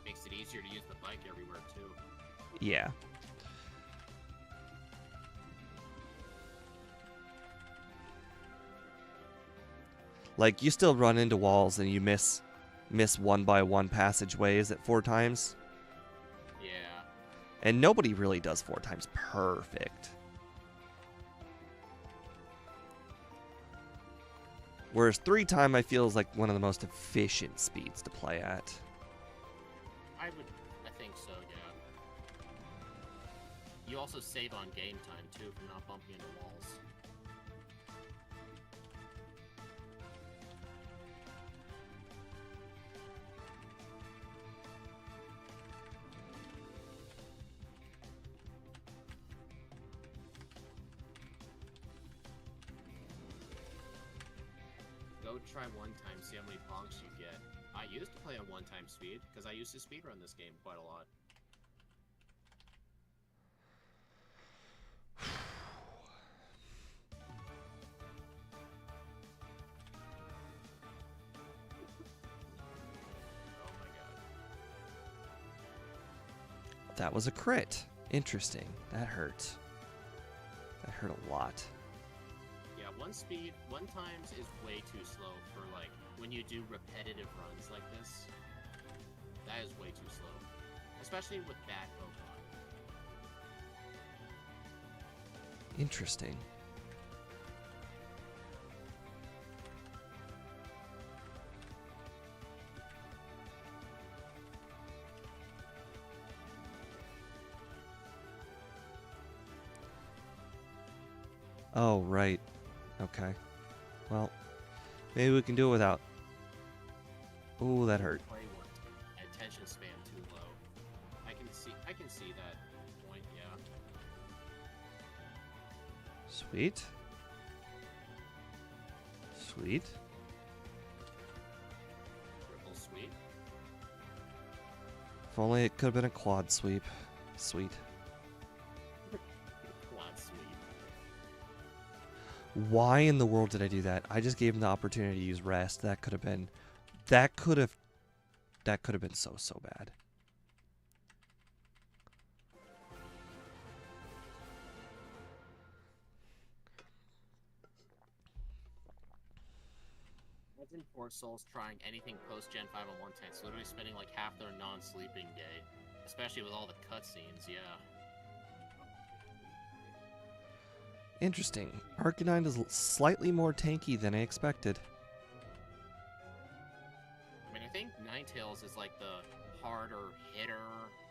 Makes it easier to use the bike everywhere too. Yeah. Like you still run into walls and you miss 1-by-1 passageways at 4 times. Yeah. And nobody really does 4 times perfect. Whereas 3 time I feel is like one of the most efficient speeds to play at. I think so, yeah. You also save on game time too from not bumping into walls. Go try 1 time, see how many bonks you get. I used to play on 1 time speed, because I used to speedrun this game quite a lot. Oh my god. That was a crit. Interesting. That hurt. That hurt a lot. Yeah, 1 times is way too slow for like when you do repetitive runs like this. That is way too slow, especially with bad Pokemon. Interesting. Oh, right. Okay. Well, maybe we can do it without. Ooh, that hurt. Play 1 time. Attention span too low. I can see that point, yeah. Sweet. Sweet. Triple sweep. If only it could have been a quad sweep. Sweet. Quad sweep. Why in the world did I do that? I just gave him the opportunity to use rest. That could have been so bad. Imagine poor souls trying anything post Gen 5 on 1 time, so literally spending like half their non-sleeping day. Especially with all the cutscenes, yeah. Interesting. Arcanine is slightly more tanky than I expected. I mean, I think Ninetales is like the harder hitter,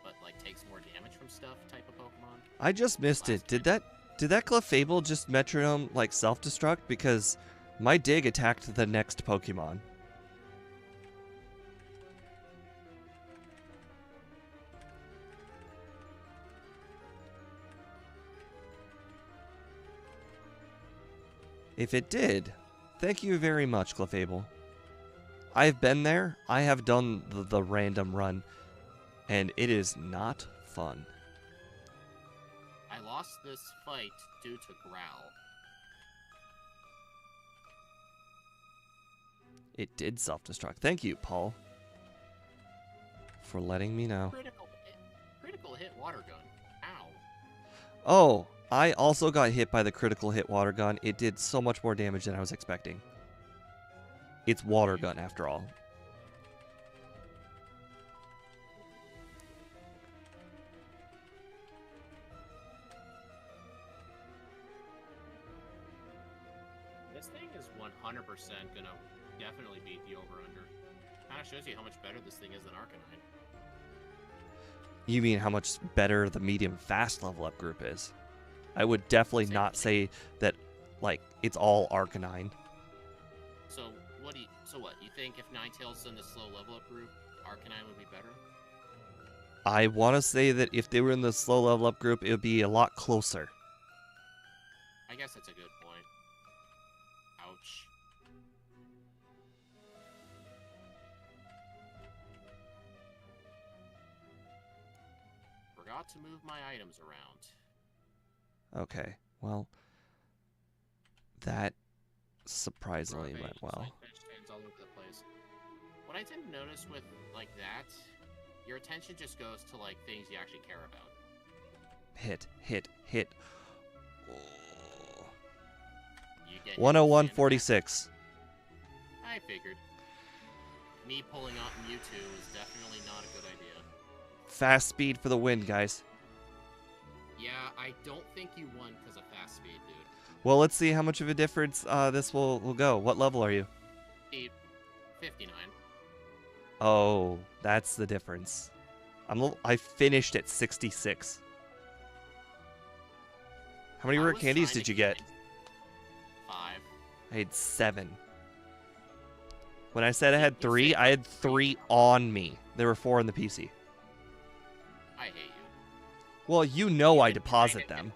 but like takes more damage from stuff type of Pokemon. I just missed it. Did that Clefable just metronome like self-destruct? Because my dig attacked the next Pokemon. If it did, thank you very much, Clefable. I've been there. I have done the random run, and it is not fun. I lost this fight due to Growl. It did self-destruct. Thank you, Paul, for letting me know. Critical hit water gun. Ow. Oh, I also got hit by the critical hit water gun. It did so much more damage than I was expecting. It's water gun after all. This thing is 100% gonna definitely beat the over-under. Kind of shows you how much better this thing is than Arcanine. You mean how much better the medium fast level up group is? I would definitely not say that, like, it's all Arcanine. So what? You think if Ninetales is in the slow level up group, Arcanine would be better? I want to say that if they were in the slow level up group, it would be a lot closer. I guess that's a good point. Ouch. Forgot to move my items around. Okay, well, that surprisingly went well. All over the place. What I didn't notice with like that, your attention just goes to like things you actually care about. Hit, hit, hit. You get 101.46. I figured. Me pulling out Mewtwo is definitely not a good idea. Fast speed for the win, guys. Yeah, I don't think you won because of fast speed, dude. Well, let's see how much of a difference this will go. What level are you? 59. Oh, that's the difference. I finished at 66. How many rare candies did you get? 5. I had 7. When I said I had 3, I had 3 on me. There were 4 in the PC. I hate you. Well, you know I deposit them.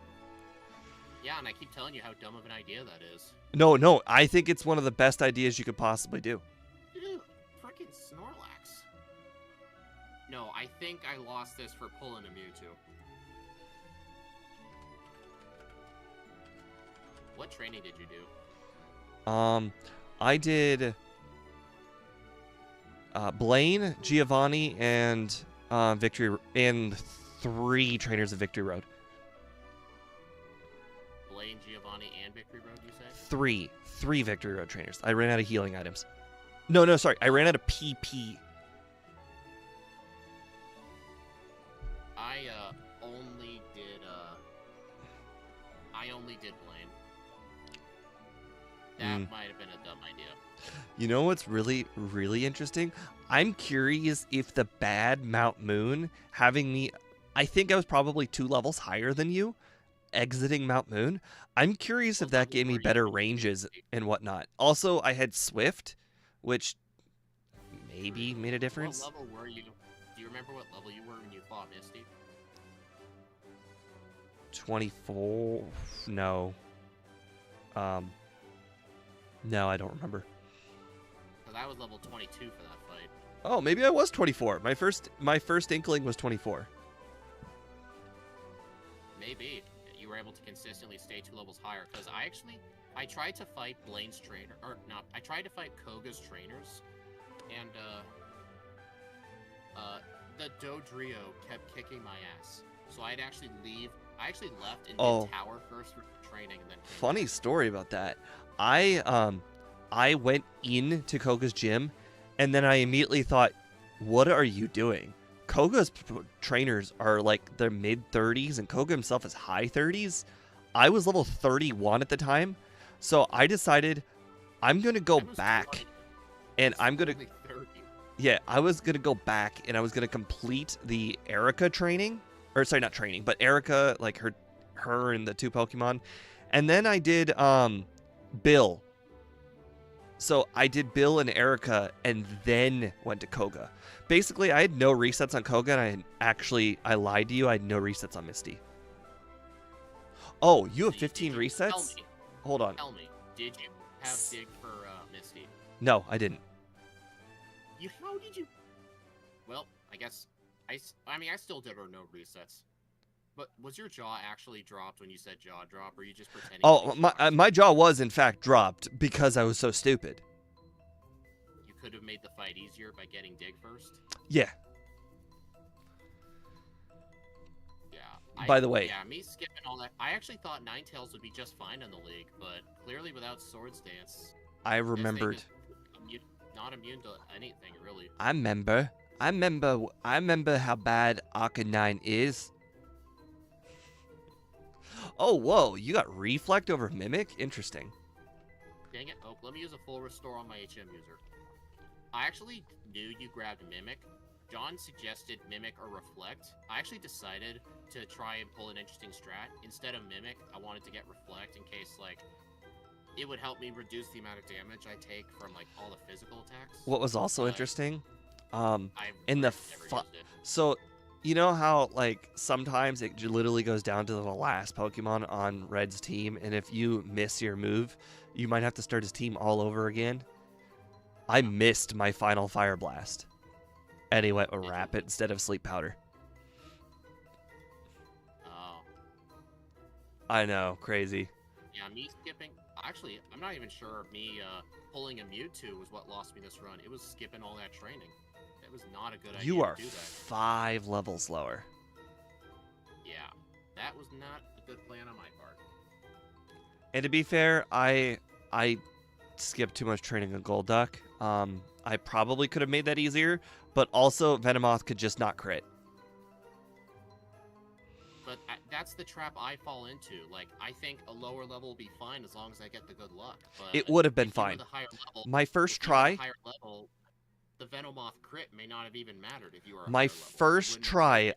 Yeah, and I keep telling you how dumb of an idea that is. No, I think it's one of the best ideas you could possibly do. Dude, frickin' Snorlax. No, I think I lost this for pulling a Mewtwo. What training did you do? I did Blaine, Giovanni, and Victory, and 3 trainers of Victory Road. Blaine, Giovanni, and Victory Road, you said? 3 Victory Road trainers. I ran out of healing items. No, sorry. I ran out of PP. I only did Blaine. That might have been a dumb idea. You know what's really, really interesting? I'm curious if the bad Mount Moon having me... I think I was probably 2 levels higher than you exiting Mount Moon. I'm curious if that gave me better ranges and whatnot. Also, I had Swift, which maybe made a difference. What level were you? Do you remember what level you were when you fought Misty? 24? No. No, I don't remember. Because I was level 22 for that fight. Oh, maybe I was 24. My first inkling was 24. Maybe you were able to consistently stay 2 levels higher. Because I tried to fight Blaine's trainer, or not. I tried to fight Koga's trainers, and the Dodrio kept kicking my ass. So I actually left and did tower first for training, and then. Funny story about that. I went into Koga's gym, and then I immediately thought, "What are you doing?" Koga's trainers are like their mid-30s, and Koga himself is high 30s. I was level 31 at the time, so I decided I'm gonna go back, and I'm gonna. Yeah, I was gonna go back, and I was gonna complete the Erica training, or sorry, not training, but Erica, like her and the 2 Pokemon, and then I did Bill. So I did Bill and Erica, and then went to Koga. Basically, I had no resets on Koga, and I lied to you. I had no resets on Misty. Oh, you have 15 resets? Hold on. Tell me, did you have Dig for Misty? No, I didn't. How did you? Well, I guess I still did or no resets. But was your jaw actually dropped when you said jaw drop, or are you just pretending? Oh, my jaw was in fact dropped because I was so stupid. You could have made the fight easier by getting Dig first? Yeah. Yeah. By the way. Yeah, me skipping all that. I actually thought Ninetales would be just fine in the league, but clearly without Swords Dance. I remembered. Not immune to anything, really. I remember how bad Arcanine is. Oh, whoa, you got Reflect over Mimic? Interesting. Dang let me use a full restore on my HM user. I actually knew you grabbed Mimic. John suggested Mimic or Reflect. I actually decided to try and pull an interesting strat. Instead of Mimic, I wanted to get Reflect in case, like, it would help me reduce the amount of damage I take from, like, all the physical attacks. What was also interesting, in the so, you know how, like, sometimes it literally goes down to the last Pokemon on Red's team, and if you miss your move, you might have to start his team all over again? I missed my final Fire Blast. And he went with Rapid instead of Sleep Powder. Oh. I know, crazy. Yeah, me skipping... Actually, I'm not even sure me pulling a Mewtwo was what lost me this run. It was skipping all that training. It was not a good idea You are to do that. 5 levels lower. Yeah, that was not a good plan on my part. And to be fair, I skipped too much training on Golduck. I probably could have made that easier, but also Venomoth could just not crit. But that's the trap I fall into. Like, I think a lower level will be fine as long as I get the good luck. But it would have been fine. My first try... higher level, the Venomoth crit may not have even mattered if you were my first try,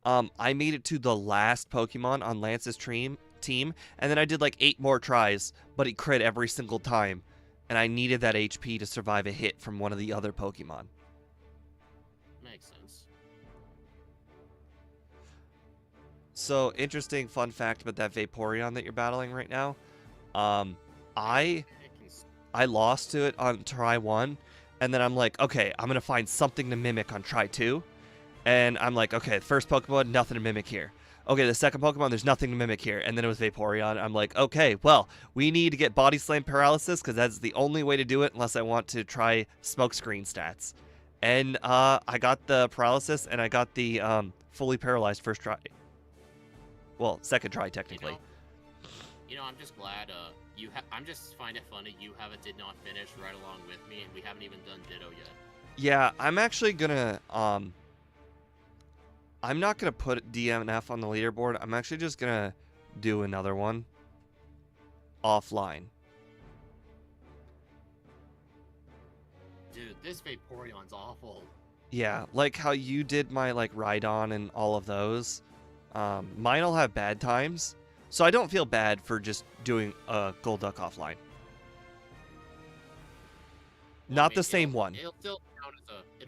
I made it to the last Pokemon on Lance's team, and then I did like 8 more tries, but it crit every single time. And I needed that HP to survive a hit from one of the other Pokemon. Makes sense. So, interesting fun fact about that Vaporeon that you're battling right now. I lost to it on try 1, and then I'm like, okay, I'm going to find something to mimic on try 2. And I'm like, okay, first Pokemon, nothing to mimic here. Okay, the second Pokemon, there's nothing to mimic here. And then it was Vaporeon. I'm like, okay, well, we need to get Body Slam Paralysis because that's the only way to do it unless I want to try Smokescreen stats. And I got the Paralysis and I got the fully paralyzed first try. Well, second try, technically. You know I'm just glad I'm just find it funny you have a did not finish right along with me, and we haven't even done Ditto yet. Yeah, I'm actually gonna I'm not gonna put DNF on the leaderboard. I'm actually just gonna do another one offline. Dude, this Vaporeon's awful. Yeah, like how you did my like Rhydon and all of those. Mine'll have bad times, so I don't feel bad for just doing a Golduck offline. Not the same one. It'll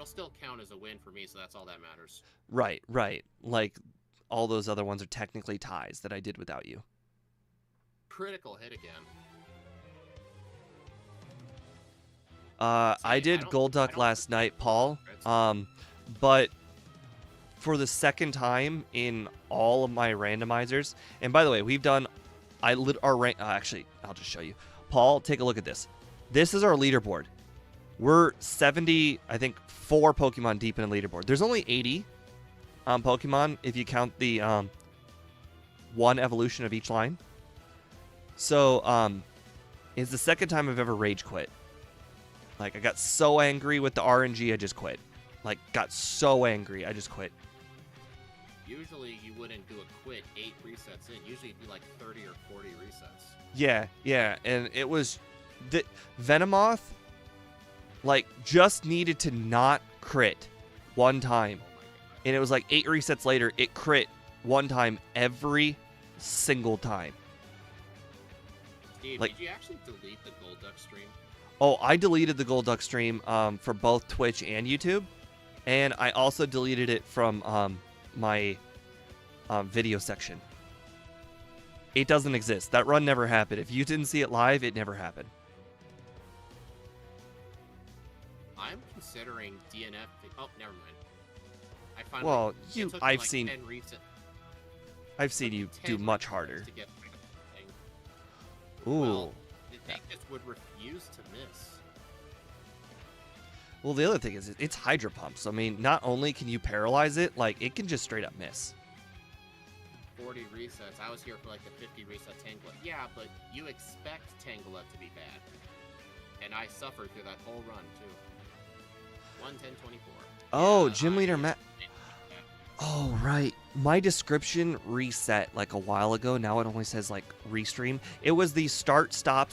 still count as a win for me, so that's all that matters. Right. Like all those other ones are technically ties that I did without you. Critical hit again. I did Golduck last night, Paul. But for the second time in all of my randomizers, and by the way, we've done, actually, I'll just show you. Paul, take a look at this. This is our leaderboard. We're 70, I think, 4 Pokemon deep in a leaderboard. There's only 80 Pokemon if you count the 1 evolution of each line. So, it's the second time I've ever rage quit. Like, I got so angry with the RNG, I just quit. Like, got so angry, I just quit. Usually, you wouldn't do a quit 8 resets in. Usually, it'd be like 30 or 40 resets. Yeah, and it was... the Venomoth, like, just needed to not crit 1 time. And it was like 8 resets later, it crit 1 time every single time. Steve, like, did you actually delete the Golduck stream? Oh, I deleted the Golduck stream for both Twitch and YouTube. And I also deleted it from my video section. It doesn't exist. That run never happened. If you didn't see it live, it never happened. I'm considering DNF. Oh, never mind. I finally. Well, I've seen you do much harder. To get Ooh. Well, the thing just would refuse to miss. Well, the other thing is it's Hydro Pump. So, I mean, not only can you paralyze it, like, it can just straight up miss. 40 resets. I was here for like the 50 reset Tangela. Yeah, but you expect Tangela to be bad. And I suffered through that whole run, too. 110-24. Oh, yeah, Gym Leader Matt. Oh, right. My description reset like a while ago. Now it only says like restream. It was the start stop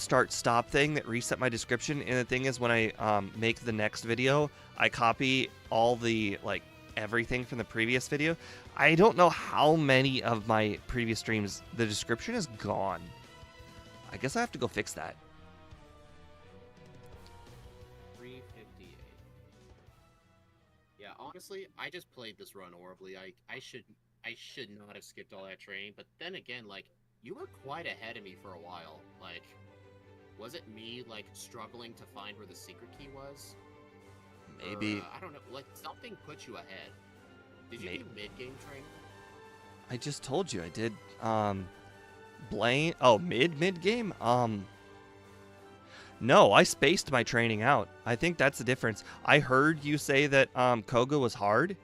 thing that reset my description. And the thing is, when I make the next video, I copy all the like everything from the previous video. I don't know how many of my previous streams the description is gone. I guess I have to go fix that. 358. Yeah, honestly, I just played this run horribly. I should not have skipped all that training, but then again, like, you were quite ahead of me for a while. Like, was it me, like, struggling to find where the secret key was? Maybe. Or, I don't know, like, something put you ahead. Did you do mid-game training? I just told you I did, mid-game? No, I spaced my training out. I think that's the difference. I heard you say that, Koga was hard.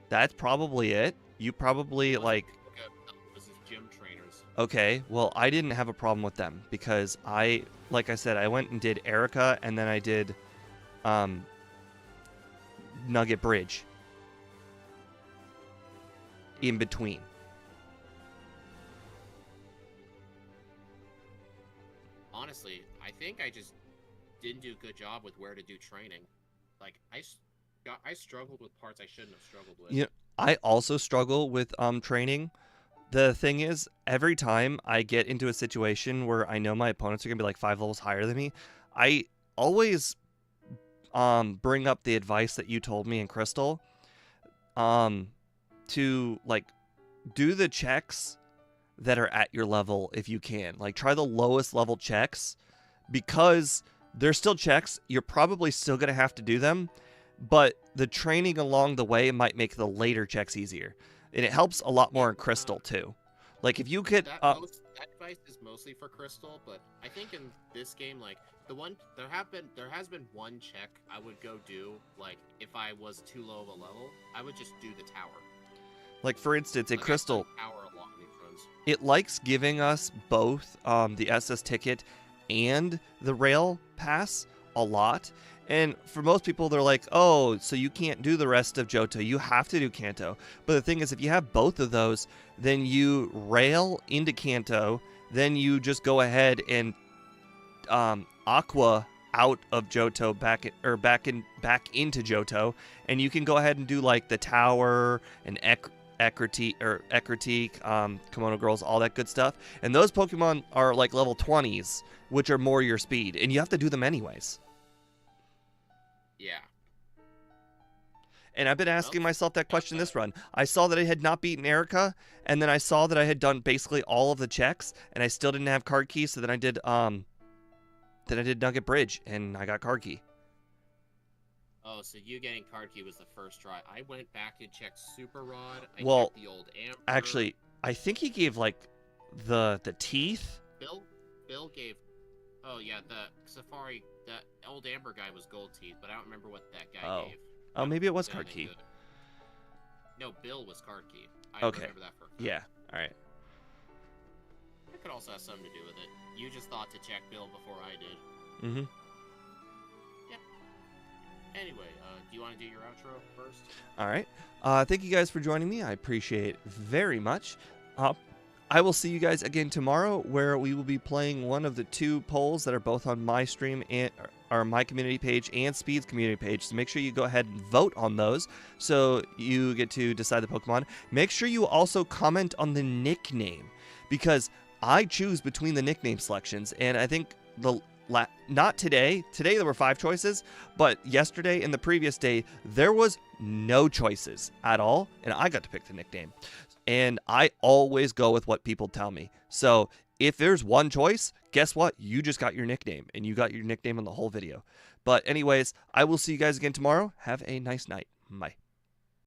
That's probably it. You probably, like... This is gym trainers. Okay, well, I didn't have a problem with them because like I said, I went and did Erica, and then I did, Nugget Bridge. In between. Honestly, I think I just didn't do a good job with where to do training. Like, I struggled with parts I shouldn't have struggled with. Yeah, I also struggle with training. The thing is, every time I get into a situation where I know my opponents are gonna be like 5 levels higher than me, I always bring up the advice that you told me in Crystal, to like do the checks that are at your level if you can. Like, try the lowest level checks, because they're still checks. You're probably still gonna have to do them, but the training along the way might make the later checks easier. And it helps a lot more in Crystal too. Like, if you could that advice is mostly for Crystal, but I think in this game, like, there has been one check I would go do, like, if I was too low of a level, I would just do the tower. Like, for instance, in Crystal, tower along these runs. It likes giving us both the SS ticket and the rail pass a lot. And for most people, they're like, oh, so you can't do the rest of Johto. You have to do Kanto. But the thing is, if you have both of those, then you rail into Kanto, then you just go ahead and Aqua out of Johto back into Johto, and you can go ahead and do like the tower and Ekritique, Kimono Girls, all that good stuff. And those Pokemon are like level 20s, which are more your speed, and you have to do them anyways. Yeah. And I've been asking myself that question this run. I saw that I had not beaten Erica, and then I saw that I had done basically all of the checks, and I still didn't have card key, so then I did Nugget Bridge, and I got card key. Oh, so you getting card key was the first try. I went back and checked Super Rod. I checked the old Amber. Actually, I think he gave like the teeth. Bill gave. Oh yeah, the Safari, the old Amber guy was gold teeth, but I don't remember what that guy gave. Oh, maybe it was card key. Good. No, Bill was card key. I remember that for a fact. Yeah. All right. It could also have something to do with it. You just thought to check Bill before I did. Mm-hmm. Anyway, do you want to do your outro first? All right. Thank you guys for joining me. I appreciate it very much. I will see you guys again tomorrow, where we will be playing one of the 2 polls that are both on my stream and or my community page and Speed's community page. So make sure you go ahead and vote on those, so you get to decide the Pokemon. Make sure you also comment on the nickname, because I choose between the nickname selections, and I think not today. Today there were 5 choices, but yesterday and the previous day there was no choices at all, and I got to pick the nickname. And I always go with what people tell me. So if there's one choice, guess what? You just got your nickname, and you got your nickname on the whole video. But anyways, I will see you guys again tomorrow. Have a nice night. Bye.